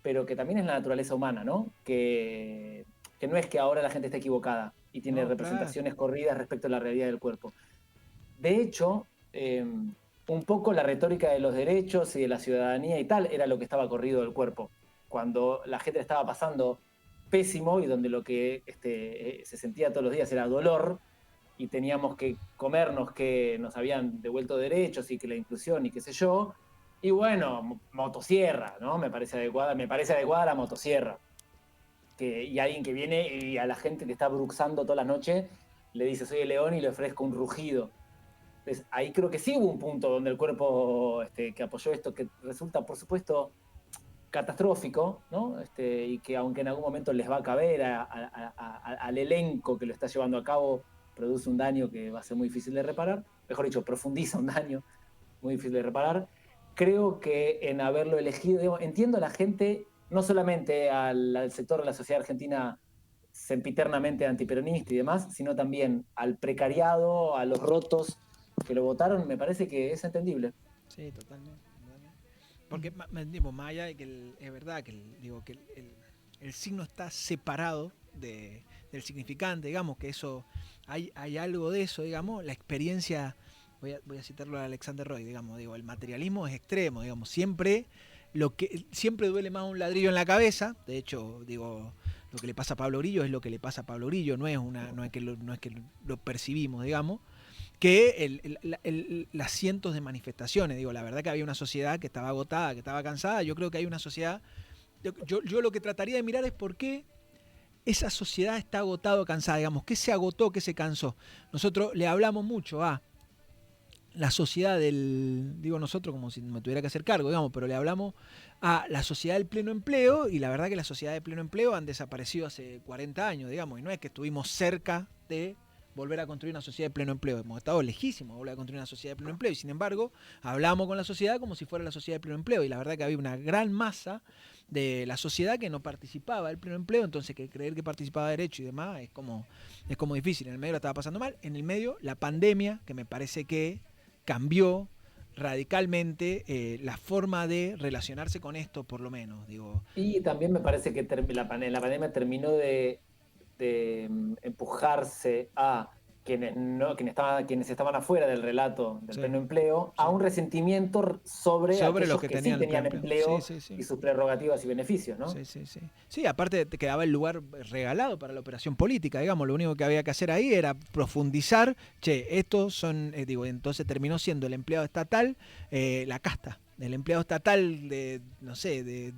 pero que también es la naturaleza humana, ¿no? Que no es que ahora la gente esté equivocada y tiene No, claro. representaciones corridas respecto a la realidad del cuerpo. De hecho, un poco la retórica de los derechos y de la ciudadanía y tal era lo que estaba corrido del cuerpo. Cuando la gente estaba pasando pésimo y donde lo que se sentía todos los días era dolor y teníamos que comernos que nos habían devuelto derechos y que la inclusión y qué sé yo. Y bueno, motosierra, ¿no? Me parece adecuada la motosierra. Y alguien que viene y a la gente que está bruxando toda la noche le dice soy el león y le ofrezco un rugido. Entonces, ahí creo que sí hubo un punto donde el cuerpo que apoyó esto, que resulta, por supuesto, catastrófico, ¿no? Y que aunque en algún momento les va a caber al elenco que lo está llevando a cabo, produce un daño que va a ser muy difícil de reparar, mejor dicho, profundiza un daño muy difícil de reparar. Creo que en haberlo elegido, digo, entiendo a la gente, no solamente al sector de la sociedad argentina sempiternamente antiperonista y demás, sino también al precariado, a los rotos que lo votaron, me parece que es entendible. Sí, totalmente. Porque digo, más allá de que es verdad que, digo, que el signo está separado del significante, digamos, que eso, hay algo de eso, digamos, la experiencia, voy a citarlo a Alexander Roy, digamos, digo, el materialismo es extremo, digamos, siempre duele más un ladrillo en la cabeza, de hecho, digo, lo que le pasa a Pablo Grillo es lo que le pasa a Pablo Grillo, no es que lo percibimos, digamos, que las cientos de manifestaciones. Digo, la verdad que había una sociedad que estaba agotada, que estaba cansada. Yo creo que hay una sociedad. Yo lo que trataría de mirar es por qué esa sociedad está agotada o cansada. Digamos, ¿qué se agotó, qué se cansó? Nosotros le hablamos mucho a la sociedad digo nosotros como si me tuviera que hacer cargo, digamos, pero le hablamos a la sociedad del pleno empleo y la verdad que las sociedades del pleno empleo han desaparecido hace 40 años, digamos, y no es que estuvimos cerca de volver a construir una sociedad de pleno empleo. Hemos estado lejísimos de volver a construir una sociedad de pleno empleo y sin embargo hablamos con la sociedad como si fuera la sociedad de pleno empleo y la verdad que había una gran masa de la sociedad que no participaba del pleno empleo, entonces que creer que participaba de derecho y demás es como difícil. En el medio la estaba pasando mal, en el medio la pandemia, que me parece que cambió radicalmente la forma de relacionarse con esto, por lo menos. Digo. Y también me parece que la pandemia terminó de empujarse a quienes estaban afuera del relato del Sí, pleno empleo sí. a un resentimiento sobre Sobre los aquellos que que sí tenían el tenían pleno empleo. empleo Sí, sí, sí. y sus prerrogativas y beneficios, ¿no? Sí, sí, sí. Sí, aparte te quedaba el lugar regalado para la operación política, digamos, lo único que había que hacer ahí era profundizar, estos son, entonces terminó siendo el empleado estatal, la casta, el empleado estatal de, no sé, de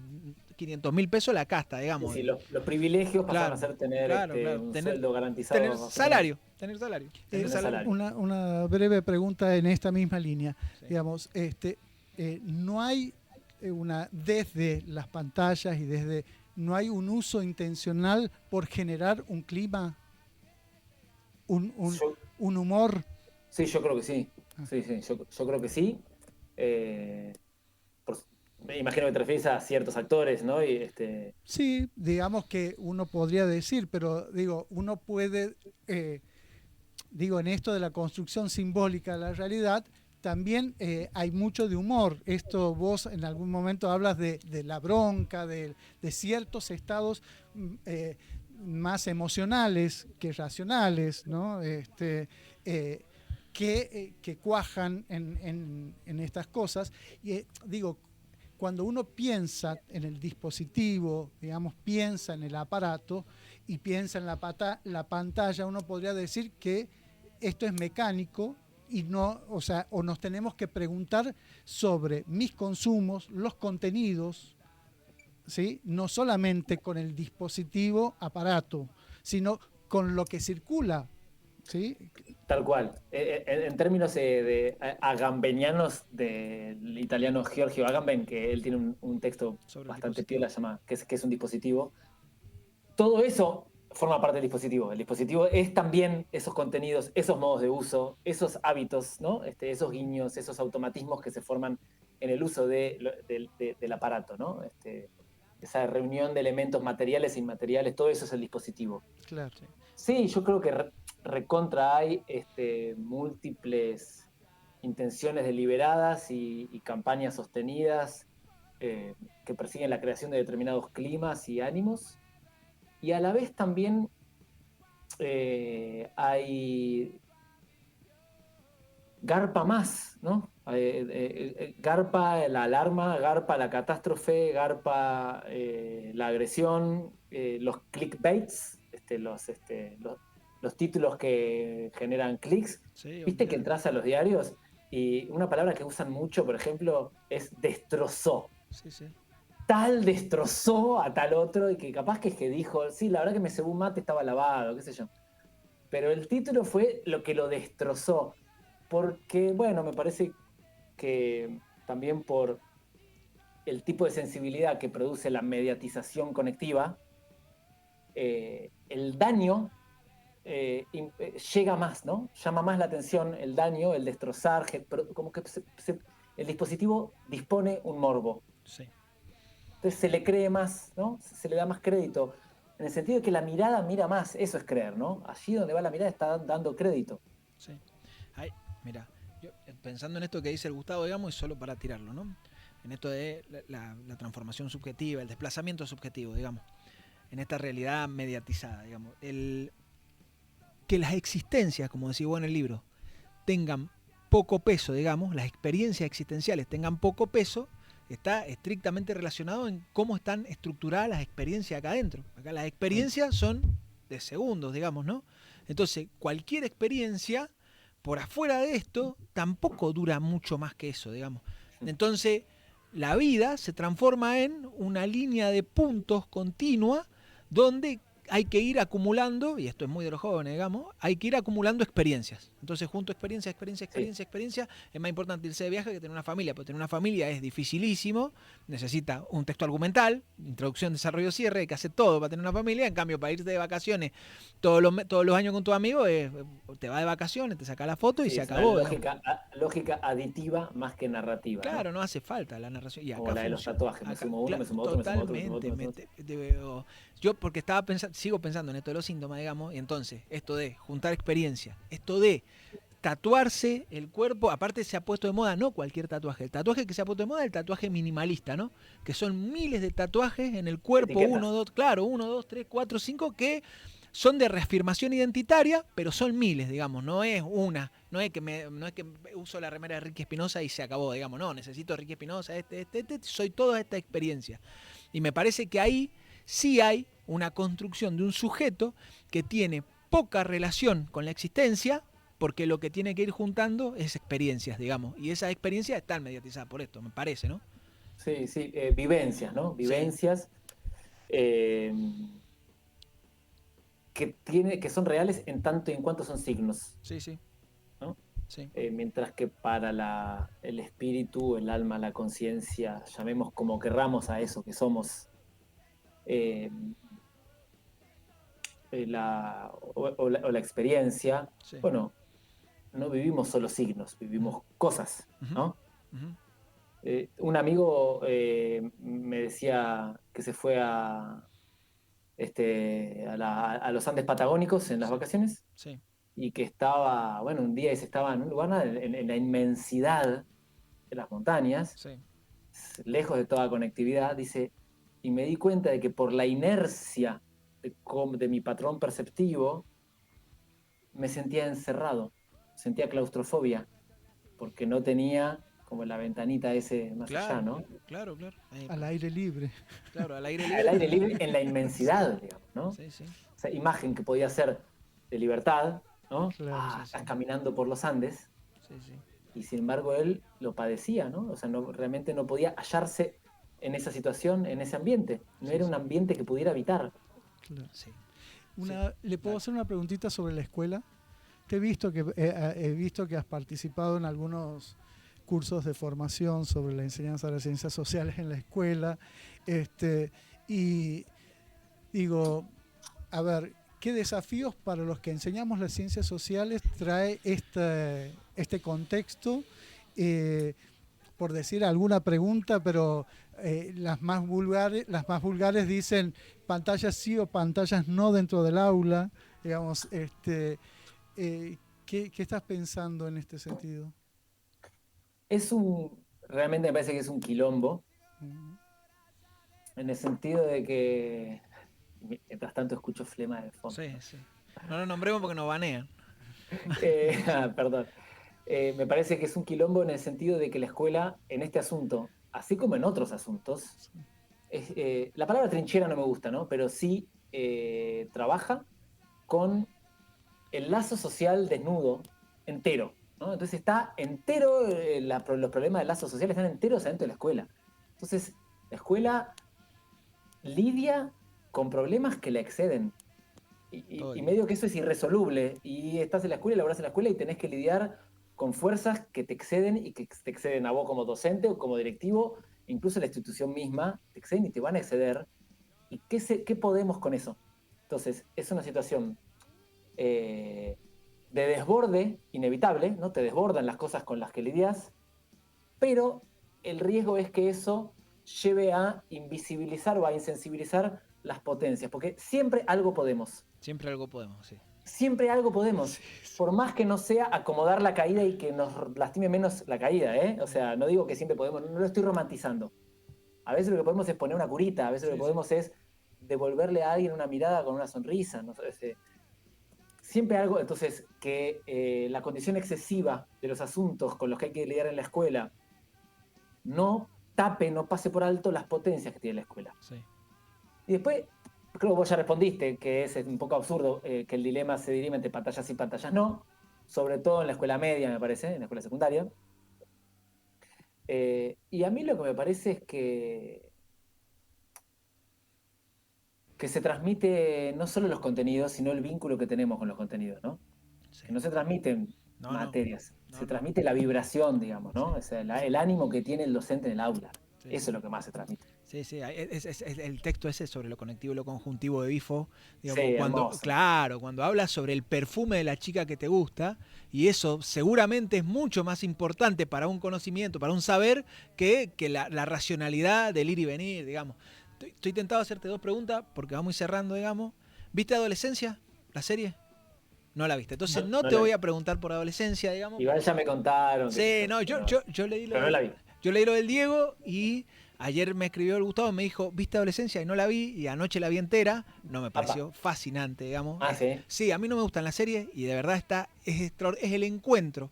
500.000 pesos la casta, digamos. Sí, los privilegios pasaron Claro, a ser tener claro, claro. un Tener, sueldo garantizado. tener salario, tener salario. Tener Tener salario. salario. Una breve pregunta en esta misma línea. Sí. Digamos, no hay desde las pantallas y no hay un uso intencional por generar un clima, un humor. Sí, yo creo que sí. Sí, sí, yo creo que sí. Me imagino que te refieres a ciertos actores, ¿no? Sí, digamos que uno podría decir, pero digo, uno puede, en esto de la construcción simbólica de la realidad, también hay mucho de humor. Esto vos en algún momento hablas de la bronca, de ciertos estados más emocionales que racionales, ¿no? Que cuajan en estas cosas. Y cuando uno piensa en el dispositivo, digamos, piensa en el aparato y piensa en la pantalla, uno podría decir que esto es mecánico y no, o nos tenemos que preguntar sobre mis consumos, los contenidos, ¿sí? No solamente con el dispositivo aparato, sino con lo que circula, ¿sí? Tal cual. En términos de agambenianos del italiano Giorgio Agamben, que él tiene un texto Sobre el bastante dispositivo. piola, que es un dispositivo, todo eso forma parte del dispositivo. El dispositivo es también esos contenidos, esos modos de uso, esos hábitos, ¿no? Esos guiños, esos automatismos que se forman en el uso del aparato, ¿no? Esa reunión de elementos materiales e inmateriales, todo eso es el dispositivo. Claro. Sí, yo creo que recontra hay múltiples intenciones deliberadas y campañas sostenidas que persiguen la creación de determinados climas y ánimos. Y a la vez también hay garpa más, ¿no? Garpa la alarma, garpa la catástrofe, garpa la agresión, los clickbaits, los títulos que generan clics. Sí, Viste que olvidate. entras a los diarios y una palabra que usan mucho, por ejemplo, es destrozó. Sí, sí. Tal destrozó a tal otro y que capaz que dijo, sí, la verdad que me cebó un mate, estaba lavado, qué sé yo. Pero el título fue lo que lo destrozó. Porque, bueno, me parece que también por el tipo de sensibilidad que produce la mediatización conectiva, el daño llega más, ¿no? Llama más la atención el daño, el destrozar, como que el dispositivo dispone un morbo. Sí. Entonces se le cree más, ¿no? Se le da más crédito. En el sentido de que la mirada mira más, eso es creer, ¿no? Allí donde va la mirada está dando crédito. Sí. Ay, mira, yo pensando en esto que dice el Gustavo, digamos, y solo para tirarlo, ¿no? En esto de la transformación subjetiva, el desplazamiento subjetivo, digamos, en esta realidad mediatizada, digamos. Que las existencias, como decía vos en el libro, tengan poco peso, digamos, las experiencias existenciales tengan poco peso, está estrictamente relacionado en cómo están estructuradas las experiencias acá adentro. Acá las experiencias son de segundos, digamos, ¿no? Entonces, cualquier experiencia por afuera de esto tampoco dura mucho más que eso, digamos. Entonces, la vida se transforma en una línea de puntos continua donde hay que ir acumulando, y esto es muy de los jóvenes, digamos, hay que ir acumulando experiencias. Entonces, junto a experiencia, es más importante irse de viaje que tener una familia, porque tener una familia es dificilísimo, necesita un texto argumental, introducción, desarrollo, cierre, hay que hacer todo para tener una familia. En cambio, para irte de vacaciones todos los años con tu amigo, te vas de vacaciones, te sacas la foto y Sí, se es una acabó. lógica aditiva más que narrativa, ¿no? Claro, no hace falta la narración. Y Como acá la de los funciona. tatuajes, me Acá, sumo uno, me sumo otro, me sumo otro, me sumo otro, totalmente. me sumo otro. Yo porque estaba pensando, sigo pensando en esto de los síntomas, digamos, y entonces, esto de juntar experiencia, esto de tatuarse el cuerpo, aparte se ha puesto de moda, no cualquier tatuaje, el tatuaje que se ha puesto de moda es el tatuaje minimalista, ¿no? Que son miles de tatuajes en el cuerpo, Etiquetas. uno, dos, tres, cuatro, cinco, que son de reafirmación identitaria, pero son miles, digamos, no es una, no es que uso la remera de Ricky Espinosa y se acabó, digamos, no, necesito Ricky Espinosa, soy toda esta experiencia. Y me parece que ahí sí hay una construcción de un sujeto que tiene poca relación con la existencia, porque lo que tiene que ir juntando es experiencias, digamos, y esas experiencias están mediatizadas por esto, me parece, ¿no? Sí, sí, vivencias, ¿no? Vivencias que son reales en tanto y en cuanto son signos, Sí, sí, ¿no? sí. Mientras que para el espíritu, el alma, la conciencia, llamemos como querramos a eso que somos, eh, o la experiencia, Sí. bueno, no vivimos solo signos, vivimos cosas, ¿no? Uh-huh. Un amigo me decía que se fue a los Andes Patagónicos en las Sí. vacaciones Sí. y que estaba, bueno, un día se estaba en un lugar en la inmensidad de las montañas, Sí. lejos de toda conectividad, dice, y me di cuenta de que por la inercia de mi patrón perceptivo me sentía encerrado, sentía claustrofobia, porque no tenía como la ventanita ese más allá, Claro, ¿no? claro, claro. Al aire libre. Claro, al aire Al libre. aire libre en la inmensidad, Sí, digamos, ¿no? sí, sí. Esa imagen que podía ser de libertad, ¿no? Claro. Sí, Estás sí. caminando por los Andes, Sí, sí. y sin embargo él lo padecía, ¿no? O sea, realmente no podía hallarse en esa situación, en ese ambiente. No Sí, era sí. un ambiente que pudiera habitar. Claro. Sí. ¿Le puedo hacer una preguntita sobre la escuela? He visto que has participado en algunos cursos de formación sobre la enseñanza de las ciencias sociales en la escuela. Y digo, a ver, ¿qué desafíos para los que enseñamos las ciencias sociales trae este contexto? Por decir alguna pregunta, pero las más vulgares dicen pantallas sí o pantallas no dentro del aula. Digamos, ¿qué estás pensando en este sentido? Realmente me parece que es un quilombo, en el sentido de que, mientras tanto escucho flema de fondo. Sí. No lo nombremos porque nos banean. Perdón. Me parece que es un quilombo en el sentido de que la escuela, en este asunto, así como en otros asuntos, la palabra trinchera no me gusta, ¿no? Pero sí trabaja con el lazo social desnudo, entero, ¿no? Entonces está entero, los problemas del lazo social están enteros adentro de la escuela. Entonces, la escuela lidia con problemas que la exceden. Y medio que eso es irresoluble. Y estás en la escuela, laburás en la escuela y tenés que lidiar con fuerzas que te exceden y que te exceden a vos como docente o como directivo, incluso la institución misma, te exceden y te van a exceder. ¿Y qué podemos con eso? Entonces, es una situación de desborde inevitable, ¿no? Te desbordan las cosas con las que lidias, pero el riesgo es que eso lleve a invisibilizar o a insensibilizar las potencias, porque siempre algo podemos. Siempre algo podemos, sí. Siempre algo podemos. Sí. Por más que no sea acomodar la caída y que nos lastime menos la caída, ¿eh? O sea, no digo que siempre podemos, no lo estoy romantizando. A veces lo que podemos es poner una curita, a veces lo que podemos es devolverle a alguien una mirada con una sonrisa, ¿no? Siempre algo, entonces, que la condición excesiva de los asuntos con los que hay que lidiar en la escuela no tape, no pase por alto las potencias que tiene la escuela. Sí. Y después, creo que vos ya respondiste que es un poco absurdo que el dilema se dirime entre pantallas sí y pantallas no, sobre todo en la escuela media, me parece, en la escuela secundaria. Y a mí lo que me parece es que se transmite no solo los contenidos, sino el vínculo que tenemos con los contenidos, ¿no? Sí. Que no se transmiten materias, se transmite la vibración, digamos, ¿no? O sea, el ánimo que tiene el docente en el aula. Eso es lo que más se transmite. Sí, es el texto ese sobre lo conectivo y lo conjuntivo de Bifo. Digamos, Sí, cuando habla sobre el perfume de la chica que te gusta, y eso seguramente es mucho más importante para un conocimiento, para un saber, que la racionalidad del ir y venir, digamos. Estoy tentado a hacerte dos preguntas, porque vamos a ir cerrando, digamos. ¿Viste Adolescencia, la serie? No la viste. Entonces no te voy a preguntar por Adolescencia, digamos. Igual ya me contaron. Sí, no, yo leí lo pero no la vi. Yo leí lo del Diego y ayer me escribió el Gustavo y me dijo, ¿viste Adolescencia? Y no la vi, y anoche la vi entera. No me pareció fascinante, digamos. ¿Sí? Sí, a mí no me gustan las series y de verdad es el encuentro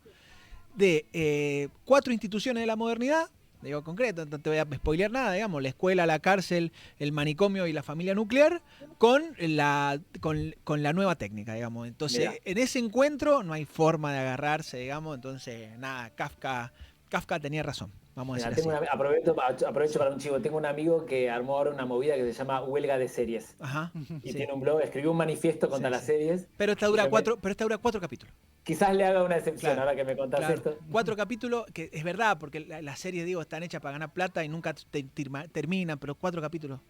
de 4 instituciones de la modernidad. Digo concreto, no te voy a spoilear nada, digamos, la escuela, la cárcel, el manicomio y la familia nuclear con la nueva técnica, digamos. Entonces, mirá, en ese encuentro no hay forma de agarrarse, digamos, entonces, nada, Kafka tenía razón. Vamos a decir así. Aprovecho para un chivo. Tengo un amigo que armó ahora una movida que se llama Huelga de Series. Ajá. Y tiene un blog, escribió un manifiesto contra las series. Pero esta dura 4 capítulos. Quizás le haga una excepción ahora que me contás esto. 4 capítulos, que es verdad, porque las series, digo, están hechas para ganar plata y nunca terminan, pero 4 capítulos.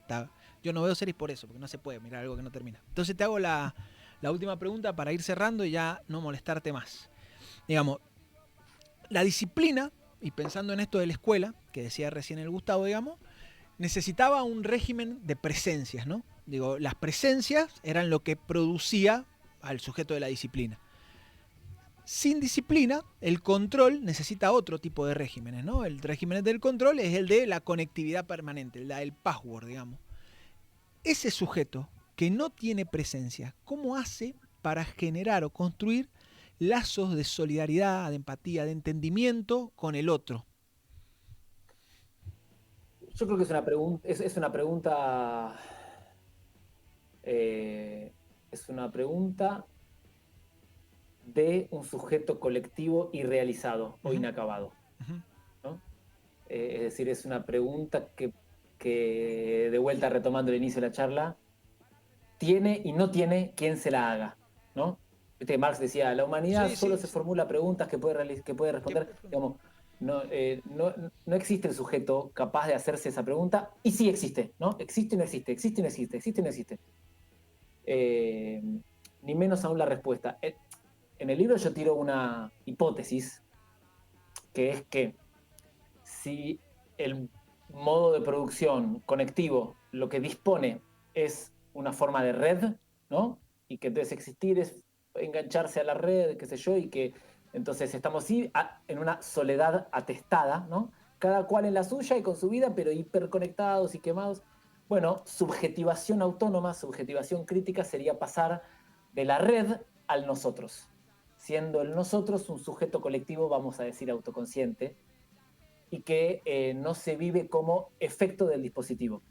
Yo no veo series por eso, porque no se puede mirar algo que no termina. Entonces te hago la última pregunta para ir cerrando y ya no molestarte más. Digamos, la disciplina, y pensando en esto de la escuela, que decía recién el Gustavo, digamos, necesitaba un régimen de presencias, ¿no? Digo, las presencias eran lo que producía al sujeto de la disciplina. Sin disciplina, el control necesita otro tipo de regímenes, ¿no? El régimen del control es el de la conectividad permanente, el password, digamos. Ese sujeto que no tiene presencia, ¿cómo hace para generar o construir lazos de solidaridad, de empatía, de entendimiento con el otro? Yo creo que es una pregunta, es una pregunta de un sujeto colectivo irrealizado o inacabado, ¿no? Es decir, es una pregunta que de vuelta retomando el inicio de la charla, tiene y no tiene quien se la haga, ¿no? Viste que Marx decía, la humanidad solo se formula preguntas que puede responder. Digamos, no existe el sujeto capaz de hacerse esa pregunta, y sí existe, ¿no? Existe y no existe, existe y no existe, existe y no existe. Ni menos aún la respuesta. En el libro yo tiro una hipótesis, que es que si el modo de producción conectivo lo que dispone es una forma de red, ¿no? Y que entonces existir es engancharse a la red, qué sé yo, y que entonces estamos en una soledad atestada, ¿no? Cada cual en la suya y con su vida, pero hiperconectados y quemados. Bueno, subjetivación autónoma, subjetivación crítica sería pasar de la red al nosotros, siendo el nosotros un sujeto colectivo, vamos a decir autoconsciente, y que no se vive como efecto del dispositivo.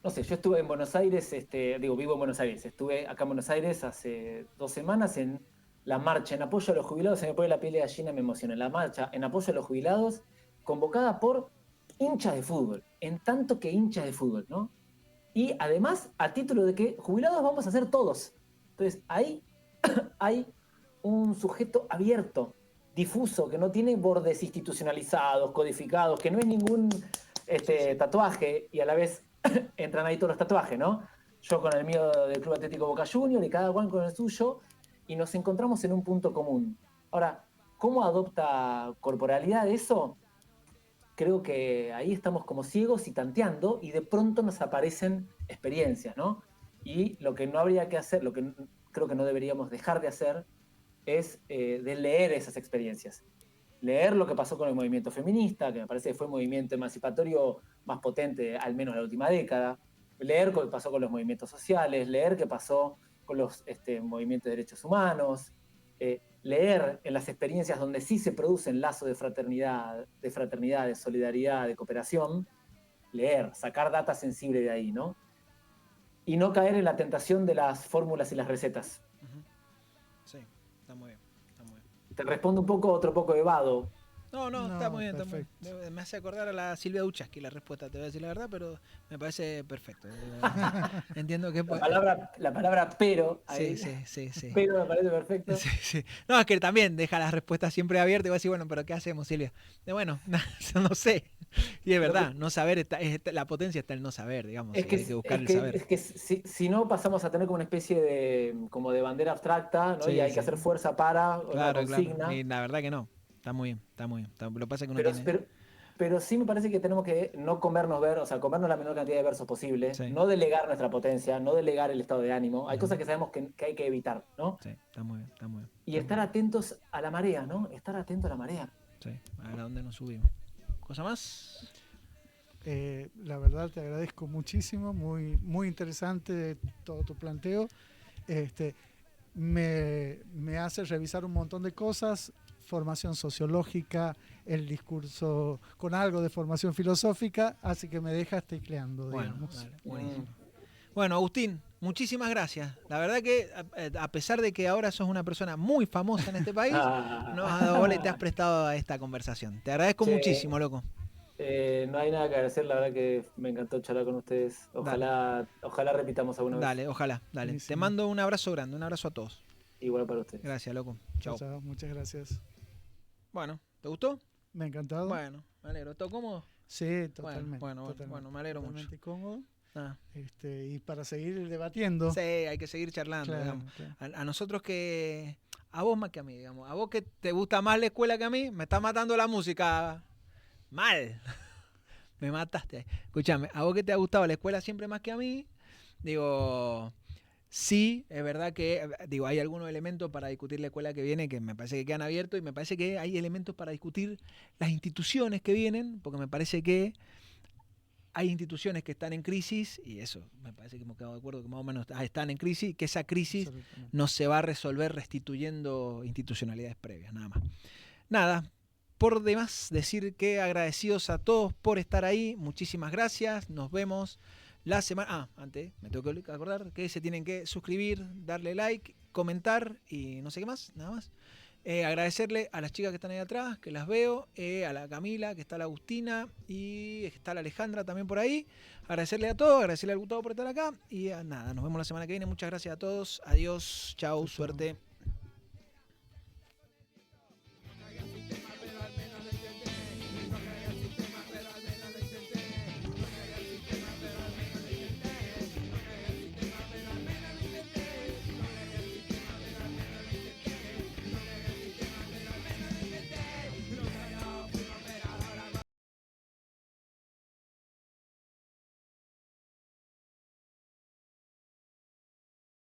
No sé, yo estuve en Buenos Aires, vivo en Buenos Aires, estuve acá en Buenos Aires hace 2 semanas en la marcha en apoyo a los jubilados, se me pone la piel de gallina, me emociona, la marcha en apoyo a los jubilados, convocada por hinchas de fútbol, en tanto que hinchas de fútbol, ¿no? Y además, a título de que jubilados vamos a ser todos. Entonces, ahí hay un sujeto abierto, difuso, que no tiene bordes institucionalizados, codificados, que no es ningún tatuaje, y a la vez entran ahí todos los tatuajes, ¿no? Yo con el mío del Club Atlético Boca Juniors y cada cual con el suyo, y nos encontramos en un punto común. Ahora, ¿cómo adopta corporalidad eso? Creo que ahí estamos como ciegos y tanteando, y de pronto nos aparecen experiencias, ¿no? Y lo que no habría que hacer, lo que creo que no deberíamos dejar de hacer, es de leer esas experiencias. Leer lo que pasó con el movimiento feminista, que me parece que fue el movimiento emancipatorio más potente, al menos en la última década. Leer lo que pasó con los movimientos sociales, leer qué pasó con los movimientos de derechos humanos, leer en las experiencias donde sí se producen lazos de fraternidad, de solidaridad, de cooperación, leer, sacar data sensible de ahí, ¿no? Y no caer en la tentación de las fórmulas y las recetas. Sí, está muy bien, está muy bien. Te respondo otro poco evado. No, está muy bien, perfecto. Me hace acordar a la Silvia Duchaski la respuesta, te voy a decir la verdad, pero me parece perfecto. Entiendo que la palabra pero ahí, sí. Pero me parece perfecto. Sí. No, es que también deja las respuestas siempre abiertas y va a decir, bueno, pero ¿qué hacemos, Silvia? Bueno, no sé. Y es verdad, no saber, la potencia está en no saber, digamos. Hay que buscar el saber. Es que si no pasamos a tener como una especie de bandera abstracta, ¿no? Y hay que hacer fuerza para una consigna. Claro. Y la verdad que no. Está muy bien. Lo que pasa es que uno tiene... pero sí me parece que tenemos que no comernos comernos la menor cantidad de versos posible, no delegar nuestra potencia, no delegar el estado de ánimo. Hay cosas que sabemos que hay que evitar, ¿no? Sí, está muy bien. Y estar atentos a la marea, ¿no? Estar atento a la marea. Sí, a ver a dónde nos subimos. ¿Cosa más? La verdad te agradezco muchísimo, muy, muy interesante todo tu planteo. Me hace revisar un montón de cosas, formación sociológica, el discurso con algo de formación filosófica, así que me dejas tecleando, digamos. Vale, buenísimo. Bueno, Agustín, muchísimas gracias. La verdad que a pesar de que ahora sos una persona muy famosa en este país, nos has dado bola y te has prestado a esta conversación. Te agradezco muchísimo, loco. No hay nada que agradecer, la verdad que me encantó charlar con ustedes. Ojalá repitamos alguna vez. Dale, ojalá. Buenísimo. Te mando un abrazo grande, un abrazo a todos. Igual para ustedes. Gracias, loco. Chao. Muchas gracias. Bueno, ¿te gustó? Me ha encantado. Bueno, me alegro. ¿Todo cómodo? Sí, totalmente. Bueno, me alegro totalmente mucho. Cómodo. Y para seguir debatiendo. Sí, hay que seguir charlando. Claro. A nosotros que... A vos más que a mí, digamos. A vos que te gusta más la escuela que a mí, me está matando la música. Mal. Me mataste. Escúchame, a vos que te ha gustado la escuela siempre más que a mí, digo... Sí, es verdad que hay algunos elementos para discutir la escuela que viene que me parece que quedan abiertos, y me parece que hay elementos para discutir las instituciones que vienen, porque me parece que hay instituciones que están en crisis, y eso, me parece que hemos quedado de acuerdo que más o menos están en crisis, que esa crisis no se va a resolver restituyendo institucionalidades previas, nada más. Nada, por demás decir que agradecidos a todos por estar ahí, muchísimas gracias, nos vemos la semana... antes me tengo que acordar que se tienen que suscribir, darle like, comentar y no sé qué más, nada más. Agradecerle a las chicas que están ahí atrás, que las veo, a la Camila, que está la Agustina y está la Alejandra también por ahí. Agradecerle a todos, agradecerle al Gustavo por estar acá y nada, nos vemos la semana que viene. Muchas gracias a todos. Adiós, chau, suerte.